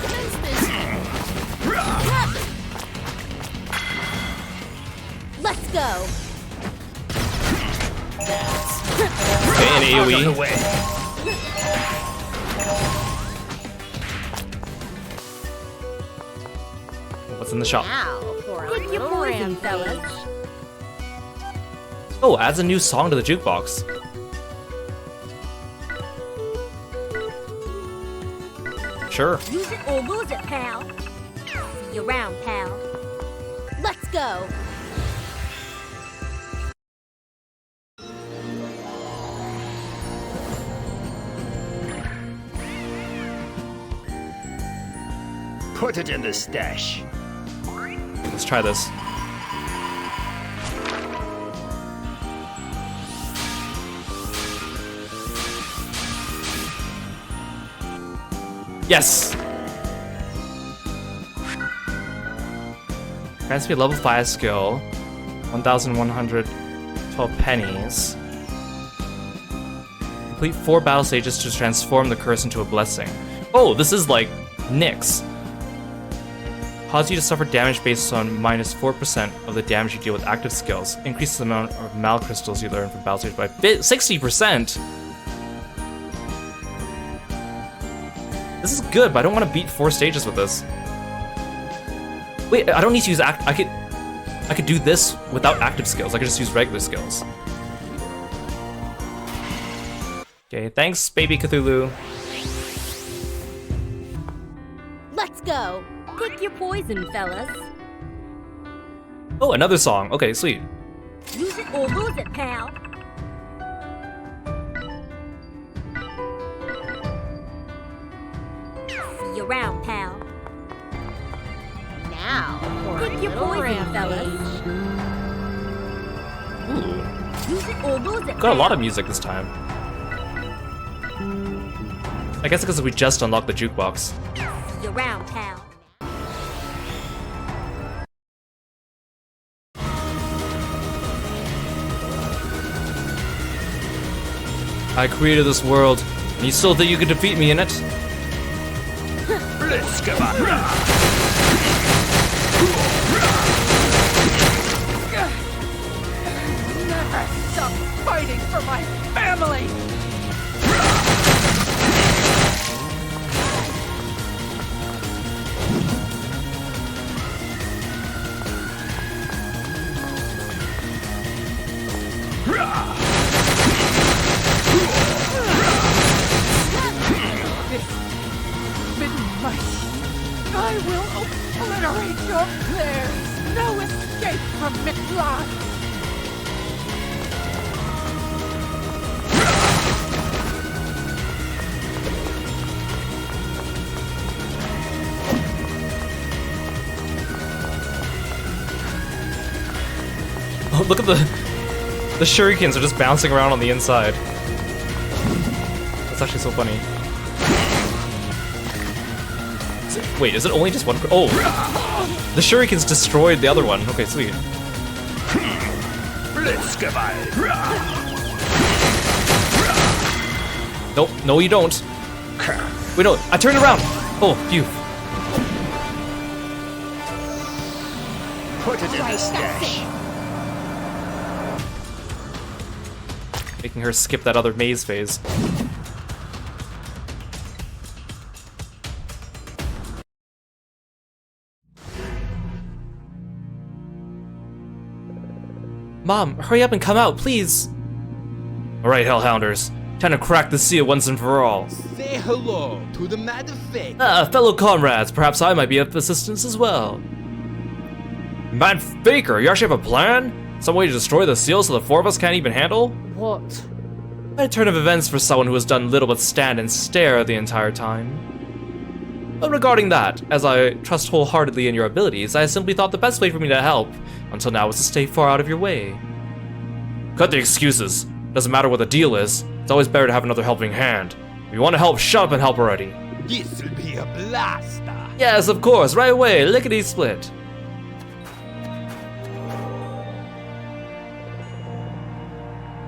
[SPEAKER 6] Who's this? Let's go.
[SPEAKER 1] Okay, an
[SPEAKER 2] Out of the
[SPEAKER 1] AoE.
[SPEAKER 2] way.
[SPEAKER 1] What's in the shop?
[SPEAKER 3] Now for a
[SPEAKER 6] Pick your
[SPEAKER 3] little
[SPEAKER 6] poison,
[SPEAKER 3] rampage.
[SPEAKER 6] fellas.
[SPEAKER 1] Oh, adds a new song to the jukebox. Sure.
[SPEAKER 6] Use it or lose it, pal. See you around, pal. Let's go.
[SPEAKER 2] Put it in the stash.
[SPEAKER 1] Let's try this. Yes! Grants me a level 5 skill, 1,112 pennies. Complete 4 battle stages to transform the curse into a blessing. Oh, this is like Nyx. Cause you to suffer damage based on minus 4% of the damage you deal with active skills. Increases the amount of mal crystals you learn from battle stage by 60%. This is good, but I don't want to beat 4 stages with this. Wait, I don't need to use I could do this without active skills. I could just use regular skills. Okay, thanks, baby Cthulhu.
[SPEAKER 6] Let's go. Pick your poison, fellas.
[SPEAKER 1] Oh, another song. Okay, sweet.
[SPEAKER 6] Use it or lose it, pal. See you around, pal.
[SPEAKER 3] Now for a
[SPEAKER 6] Pick your
[SPEAKER 3] little
[SPEAKER 6] poison,
[SPEAKER 3] rampage.
[SPEAKER 6] fellas. Use it or lose it.
[SPEAKER 1] Got a lot
[SPEAKER 6] pal.
[SPEAKER 1] of music this time. I guess because we just unlocked the jukebox.
[SPEAKER 6] See you around, pal.
[SPEAKER 1] I created this world, and you still think you could defeat me in it?
[SPEAKER 7] Never stop fighting for my family! Midnight. I will obliterate your plans. No escape from Midnight.
[SPEAKER 1] Oh, look at the shurikens are just bouncing around on the inside. That's actually so funny. Wait, is it only just one? Oh, the shurikens destroyed the other one. Okay, sweet. Nope, no you don't. Wait, no, I turned around. Oh, phew.
[SPEAKER 2] Put it in the stash.
[SPEAKER 1] Making her skip that other maze phase. Mom, hurry up and come out, please! Alright, Hellhounders. Time to crack the seal once and for all.
[SPEAKER 5] Say hello to the Mad Fake.
[SPEAKER 1] Ah, fellow comrades, perhaps I might be of assistance as well. Mad Faker, you actually have a plan? Some way to destroy the seal so the four of us can't even handle?
[SPEAKER 7] What?
[SPEAKER 1] A turn of events for someone who has done little but stand and stare the entire time. But regarding that, as I trust wholeheartedly in your abilities, I simply thought the best way for me to help, until now, was to stay far out of your way. Cut the excuses. Doesn't matter what the deal is, it's always better to have another helping hand. If you want to help, shut up and help already.
[SPEAKER 5] This'll be a blast.
[SPEAKER 1] Yes, of course, right away, lickety-split.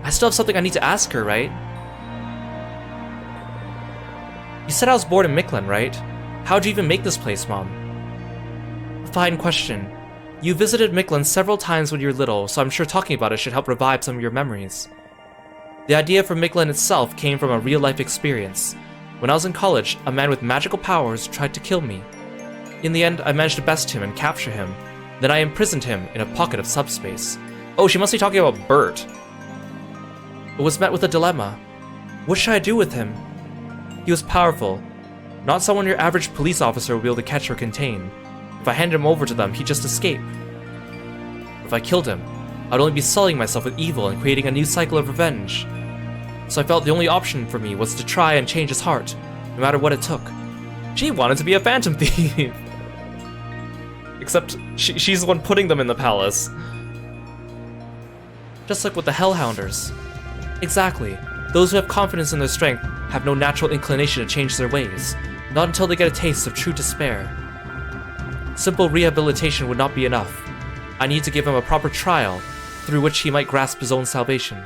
[SPEAKER 1] I still have something I need to ask her, right? You said I was born in Mictlan, right? How'd you even make this place, Mom? Fine question. You visited Mictlan several times when you were little, so I'm sure talking about it should help revive some of your memories. The idea for Mictlan itself came from a real-life experience. When I was in college, a man with magical powers tried to kill me. In the end, I managed to best him and capture him. Then I imprisoned him in a pocket of subspace. Oh, she must be talking about Bert. I was met with a dilemma. What should I do with him? He was powerful. Not someone your average police officer would be able to catch or contain. If I handed him over to them, he'd just escape. If I killed him, I'd only be sullying myself with evil and creating a new cycle of revenge. So I felt the only option for me was to try and change his heart, no matter what it took. She wanted to be a phantom thief! Except, she's the one putting them in the palace. Just like with the Hellhounders. Exactly. Those who have confidence in their strength have no natural inclination to change their ways, not until they get a taste of true despair. Simple rehabilitation would not be enough. I need to give him a proper trial, through which he might grasp his own salvation.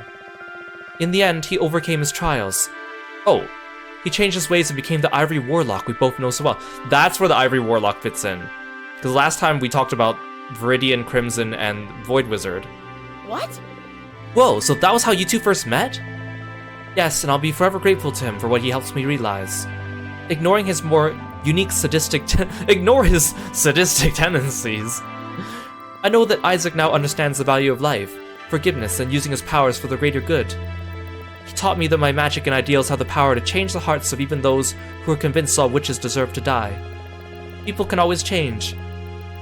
[SPEAKER 1] In the end, he overcame his trials. Oh, he changed his ways and became the Ivory Warlock we both know so well. That's where the Ivory Warlock fits in. Because last time we talked about Viridian, Crimson, and Void Wizard.
[SPEAKER 6] What?
[SPEAKER 1] Whoa, so that was how you two first met? Yes, and I'll be forever grateful to him for what he helps me realize. Ignoring his more unique sadistic tendencies. I know that Isaac now understands the value of life, forgiveness, and using his powers for the greater good. He taught me that my magic and ideals have the power to change the hearts of even those who are convinced all witches deserve to die. People can always change,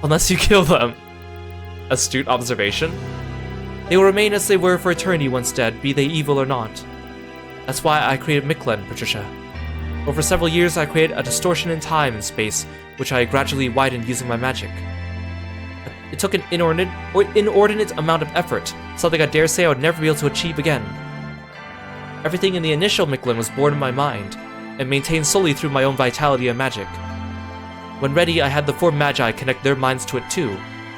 [SPEAKER 1] unless you kill them. Astute observation. They will remain as they were for eternity once dead, be they evil or not. That's why I created Mictlan, Patricia. Over several years, I created a distortion in time and space, which I gradually widened using my magic. It took an inordinate amount of effort, something I dare say I would never be able to achieve again. Everything in the initial Mictlan was born in my mind, and maintained solely through my own vitality and magic. When ready, I had the 4 Magi connect their minds to it too,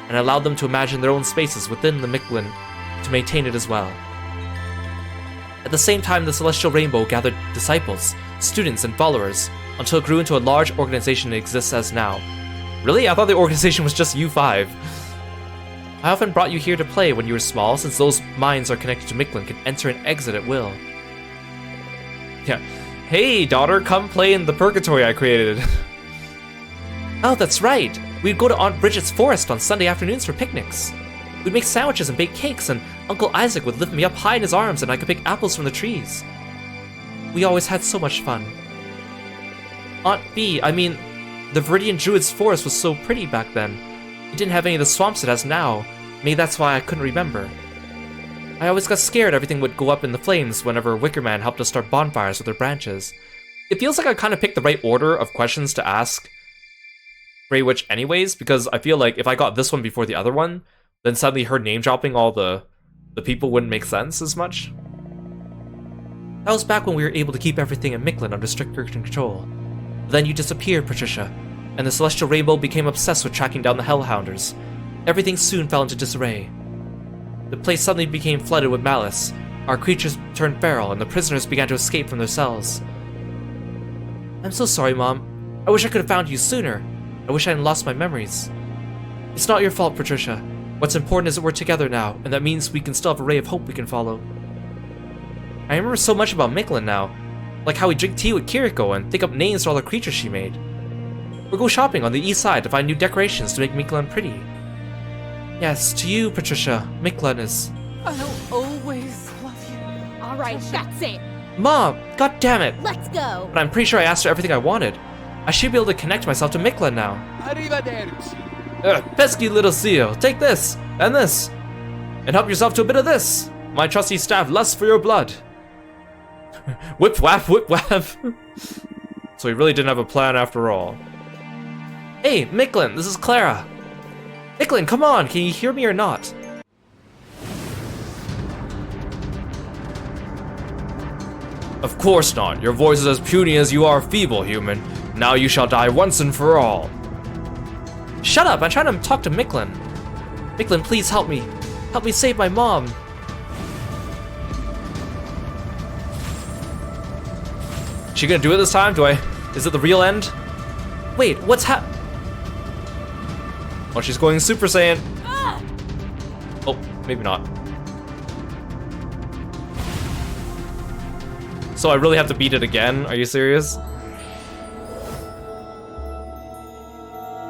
[SPEAKER 1] and allowed them to imagine their own spaces within the Mictlan to maintain it as well. At the same time, the Celestial Rainbow gathered disciples, students, and followers, until it grew into a large organization it exists as now. Really? I thought the organization was just you 5. I often brought you here to play when you were small, since those minds are connected to Mictlan can enter and exit at will. Yeah. Hey, daughter, come play in the purgatory I created. Oh, that's right. We'd go to Aunt Bridget's forest on Sunday afternoons for picnics. We'd make sandwiches and bake cakes, and Uncle Isaac would lift me up high in his arms and I could pick apples from the trees. We always had so much fun. Aunt B, I mean, the Viridian Druid's forest was so pretty back then. It didn't have any of the swamps it has now. Maybe that's why I couldn't remember. I always got scared everything would go up in the flames whenever Wickerman helped us start bonfires with their branches. It feels like I kind of picked the right order of questions to ask Grey Witch anyways, because I feel like if I got this one before the other one, then suddenly her name dropping all the people wouldn't make sense as much. That was back when we were able to keep everything in Mictlan under stricter control. Then you disappeared, Patricia, and the Celestial Rainbow became obsessed with tracking down the Hellhounders. Everything soon fell into disarray. The place suddenly became flooded with malice. Our creatures turned feral, and the prisoners began to escape from their cells. I'm so sorry, Mom. I wish I could have found you sooner. I wish I hadn't lost my memories. It's not your fault, Patricia. What's important is that we're together now, and that means we can still have a ray of hope we can follow. I remember so much about Mictlan now, like how we drink tea with Kiriko and think up names for all the creatures she made. We'll go shopping on the east side to find new decorations to make Mictlan pretty. Yes, to you, Patricia, Mictlan is...
[SPEAKER 7] I'll always love you.
[SPEAKER 6] All right, that's it.
[SPEAKER 1] Mom, god damn it!
[SPEAKER 6] Let's go.
[SPEAKER 1] But I'm pretty sure I asked her everything I wanted. I should be able to connect myself to Mictlan now.
[SPEAKER 7] Arrivederci.
[SPEAKER 1] Pesky little seal, take this, and this, and help yourself to a bit of this. My trusty staff lusts for your blood. Whip whap, whip whap. So he really didn't have a plan after all. Hey, Mictlan, this is Clara. Mictlan, come on, can you hear me or not? Of course not. Your voice is as puny as you are feeble, human. Now you shall die once and for all. Shut up, I'm trying to talk to Mictlan. Mictlan, please help me. Help me save my mom. She gonna do it this time? Is it the real end? Wait, what's Oh, she's going Super Saiyan. Oh, maybe not. So I really have to beat it again? Are you serious?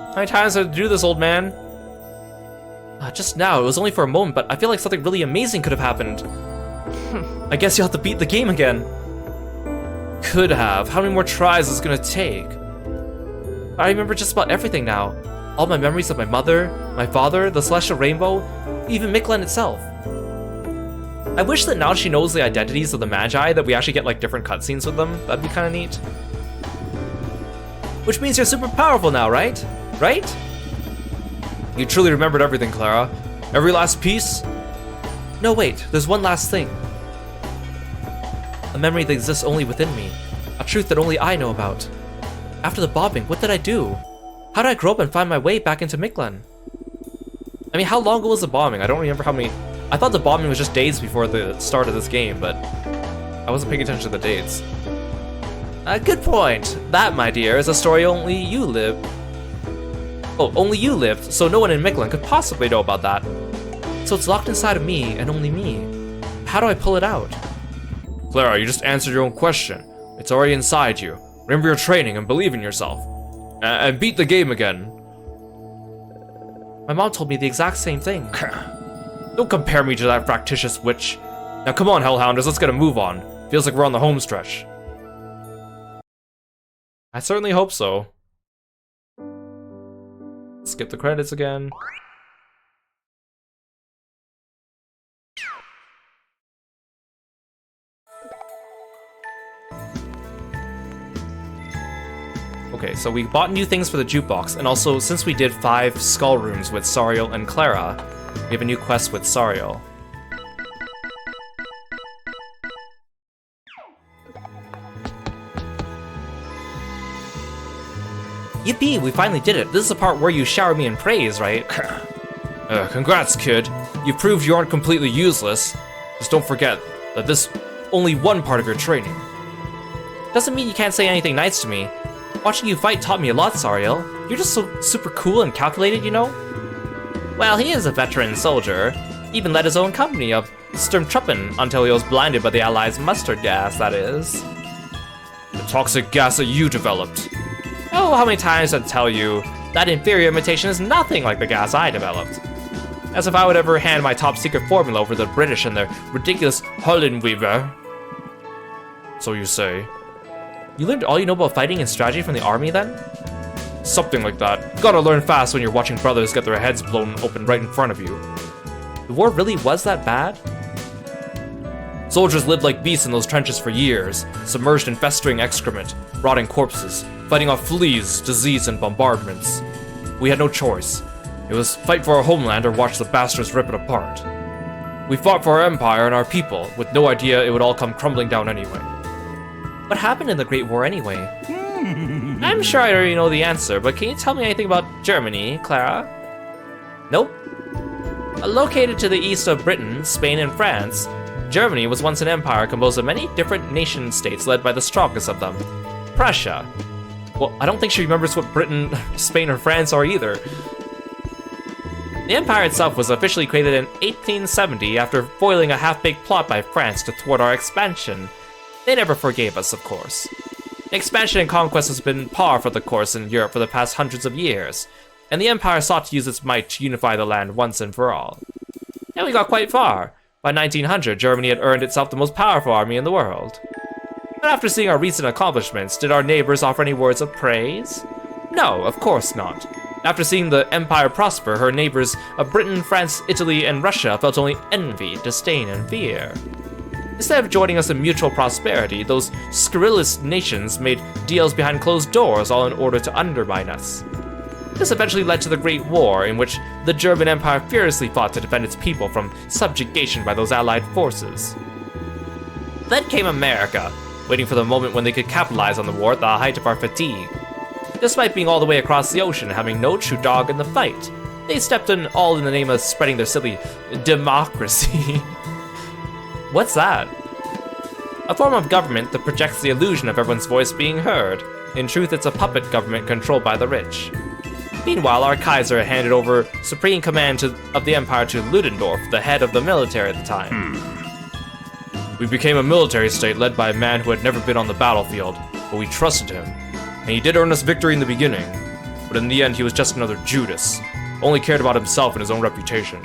[SPEAKER 1] How many times have I to do this, old man? Just now, it was only for a moment, but I feel like something really amazing could have happened. I guess you'll have to beat the game again. Could have. How many more tries is it gonna take? I remember just about everything now. All my memories of my mother, my father, the Celestial Rainbow, even Mictlan itself. I wish that now she knows the identities of the Magi that we actually get like different cutscenes with them. That'd be kind of neat. Which means you're super powerful now, right? Right? You truly remembered everything, Clara. Every last piece? No, wait, there's one last thing. A memory that exists only within me. A truth that only I know about. After the bombing, what did I do? How did I grow up and find my way back into Mictlan? I mean, how long ago was the bombing? I don't remember how many... I thought the bombing was just days before the start of this game, but I wasn't paying attention to the dates. Good point. That, my dear, is a story only you live. Oh, only you lived, so no one in Mictlan could possibly know about that. So it's locked inside of me, and only me. How do I pull it out? Clara, you just answered your own question. It's already inside you. Remember your training and believe in yourself. And beat the game again. My mom told me the exact same thing. Don't compare me to that fractious witch. Now come on, Hellhounders, let's get a move on. Feels like we're on the home stretch. I certainly hope so. Skip the credits again. Okay, so we bought new things for the jukebox, and also, since we did 5 skull rooms with Sariel and Clara, we have a new quest with Sariel. Yippee, we finally did it. This is the part where you shower me in praise, right? Congrats, kid. You proved you aren't completely useless. Just don't forget that this only one part of your training. Doesn't mean you can't say anything nice to me. Watching you fight taught me a lot, Sariel. You're just so super cool and calculated, you know? Well, he is a veteran soldier. He even led his own company of Sturmtruppen until he was blinded by the Allies' mustard gas, that is. The toxic gas that you developed. Oh, how many times did I tell you that inferior imitation is nothing like the gas I developed. As if I would ever hand my top secret formula over to the British and their ridiculous Hollenweaver. So you say. You learned all you know about fighting and strategy from the army then? Something like that. Gotta learn fast when you're watching brothers get their heads blown open right in front of you. The war really was that bad? Soldiers lived like beasts in those trenches for years, submerged in festering excrement, rotting corpses, fighting off fleas, disease, and bombardments. We had no choice. It was fight for our homeland or watch the bastards rip it apart. We fought for our empire and our people, with no idea it would all come crumbling down anyway. What happened in the Great War anyway? I'm sure I already know the answer, but can you tell me anything about Germany, Clara? Nope. Located to the east of Britain, Spain, and France, Germany was once an empire composed of many different nation-states led by the strongest of them, Prussia. Well, I don't think she remembers what Britain, Spain, or France are either. The empire itself was officially created in 1870 after foiling a half-baked plot by France to thwart our expansion. They never forgave us, of course. Expansion and conquest has been par for the course in Europe for the past hundreds of years, and the empire sought to use its might to unify the land once and for all. And we got quite far. By 1900, Germany had earned itself the most powerful army in the world. But after seeing our recent accomplishments, did our neighbors offer any words of praise? No, of course not. After seeing the empire prosper, her neighbors of Britain, France, Italy, and Russia felt only envy, disdain, and fear. Instead of joining us in mutual prosperity, those scurrilous nations made deals behind closed doors, all in order to undermine us. This eventually led to the Great War, in which the German Empire furiously fought to defend its people from subjugation by those Allied forces. Then came America, waiting for the moment when they could capitalize on the war at the height of our fatigue. Despite being all the way across the ocean and having no true dog in the fight, they stepped in all in the name of spreading their silly democracy. What's that? A form of government that projects the illusion of everyone's voice being heard. In truth, it's a puppet government controlled by the rich. Meanwhile, our Kaiser handed over supreme command of the empire to Ludendorff, the head of the military at the time. We became a military state led by a man who had never been on the battlefield, but we trusted him. And he did earn us victory in the beginning, but in the end he was just another Judas, only cared about himself and his own reputation.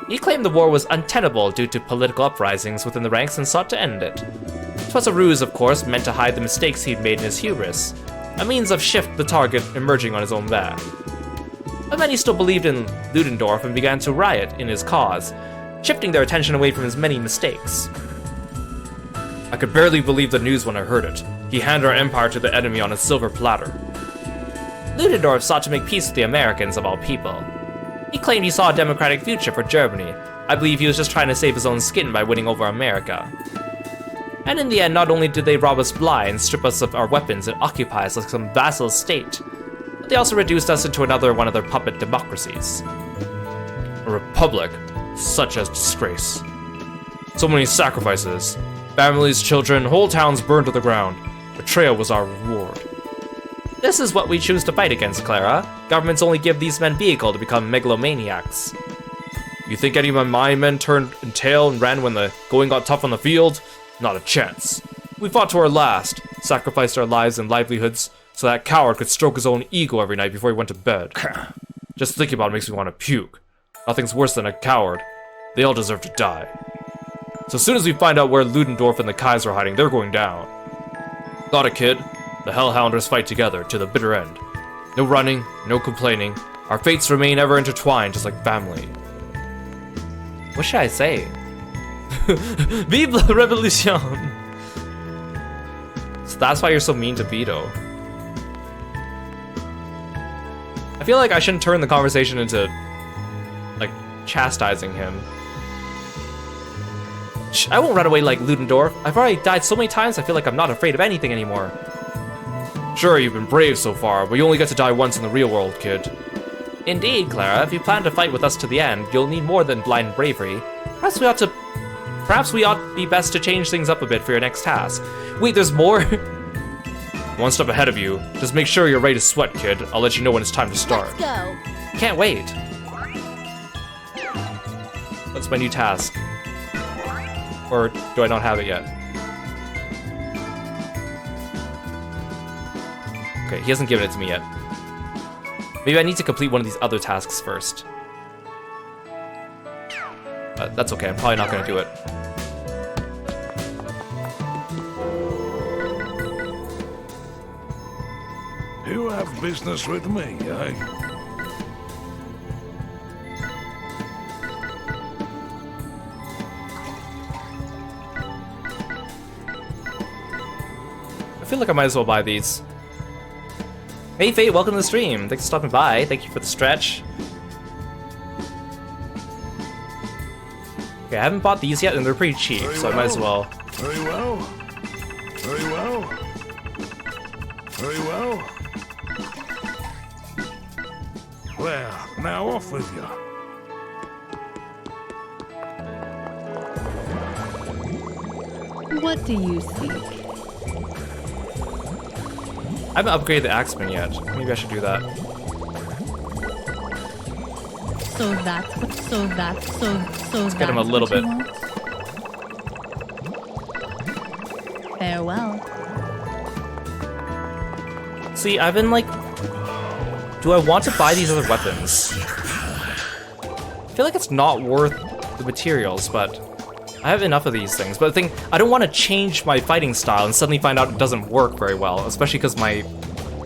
[SPEAKER 1] He claimed the war was untenable due to political uprisings within the ranks and sought to end it. It was a ruse, of course, meant to hide the mistakes he'd made in his hubris, a means of shift the target emerging on his own back. But many still believed in Ludendorff and began to riot in his cause, shifting their attention away from his many mistakes. I could barely believe the news when I heard it. He handed our empire to the enemy on a silver platter. Ludendorff sought to make peace with the Americans of all people. He claimed he saw a democratic future for Germany. I believe he was just trying to save his own skin by winning over America. And in the end, not only did they rob us blind, strip us of our weapons, and occupy us like some vassal state, but they also reduced us into another one of their puppet democracies. A republic, such a disgrace. So many sacrifices. Families, children, whole towns burned to the ground. Betrayal was our reward. This is what we choose to fight against, Clara. Governments only give these men vehicle to become megalomaniacs. You think any of my men turned and tail and ran when the going got tough on the field? Not a chance. We fought to our last, sacrificed our lives and livelihoods so that coward could stroke his own ego every night before he went to bed. Just thinking about it makes me want to puke. Nothing's worse than a coward. They all deserve to die. So as soon as we find out where Ludendorff and the Kaiser are hiding, they're going down. Got it, kid. The Hellhounders fight together to the bitter end. No running, no complaining. Our fates remain ever intertwined, just like family. What should I say? Vive la Revolution! So that's why you're so mean to Vito. feel like I shouldn't turn the conversation into, like, chastising him. Shh, I won't run away like Ludendorff. I've already died so many times, I feel like I'm not afraid of anything anymore. Sure, you've been brave so far, but you only get to die once in the real world, kid. Indeed, Clara, if you plan to fight with us to the end, you'll need more than blind bravery. Perhaps we ought be best to change things up a bit for your next task. Wait, there's more? One step ahead of you. Just make sure you're ready to sweat, kid. I'll let you know when it's time to start.
[SPEAKER 6] Let's go.
[SPEAKER 1] Can't wait. What's my new task? Or do I not have it yet? Okay, he hasn't given it to me yet. Maybe I need to complete one of these other tasks first. That's okay, I'm probably not gonna do it.
[SPEAKER 4] You have business with me, eh?
[SPEAKER 1] I feel like I might as well buy these. Hey Fate, welcome to the stream. Thanks for stopping by. Thank you for the stretch. Okay, I haven't bought these yet, and they're pretty cheap, so I might as well.
[SPEAKER 4] Very well. Very well. Very well. Well, now off with you.
[SPEAKER 8] What do you seek?
[SPEAKER 1] I haven't upgraded the Axeman yet. Maybe I should do that.
[SPEAKER 8] Let's
[SPEAKER 1] get him a little bit.
[SPEAKER 8] Farewell.
[SPEAKER 1] See, I've been like... Do I want to buy these other weapons? I feel like it's not worth the materials, but I have enough of these things. But the thing, I don't want to change my fighting style and suddenly find out it doesn't work very well, especially because my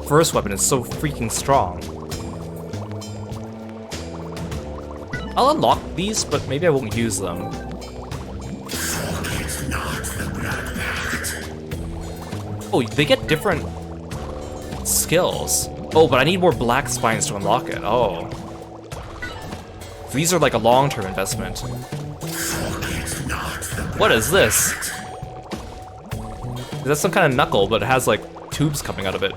[SPEAKER 1] first weapon is so freaking strong. I'll unlock these, but maybe I won't use them. Oh, they get different skills. Oh, but I need more black spines to unlock it. Oh. So these are like a long-term investment. What is this? Is that some kind of knuckle, but it has like tubes coming out of it?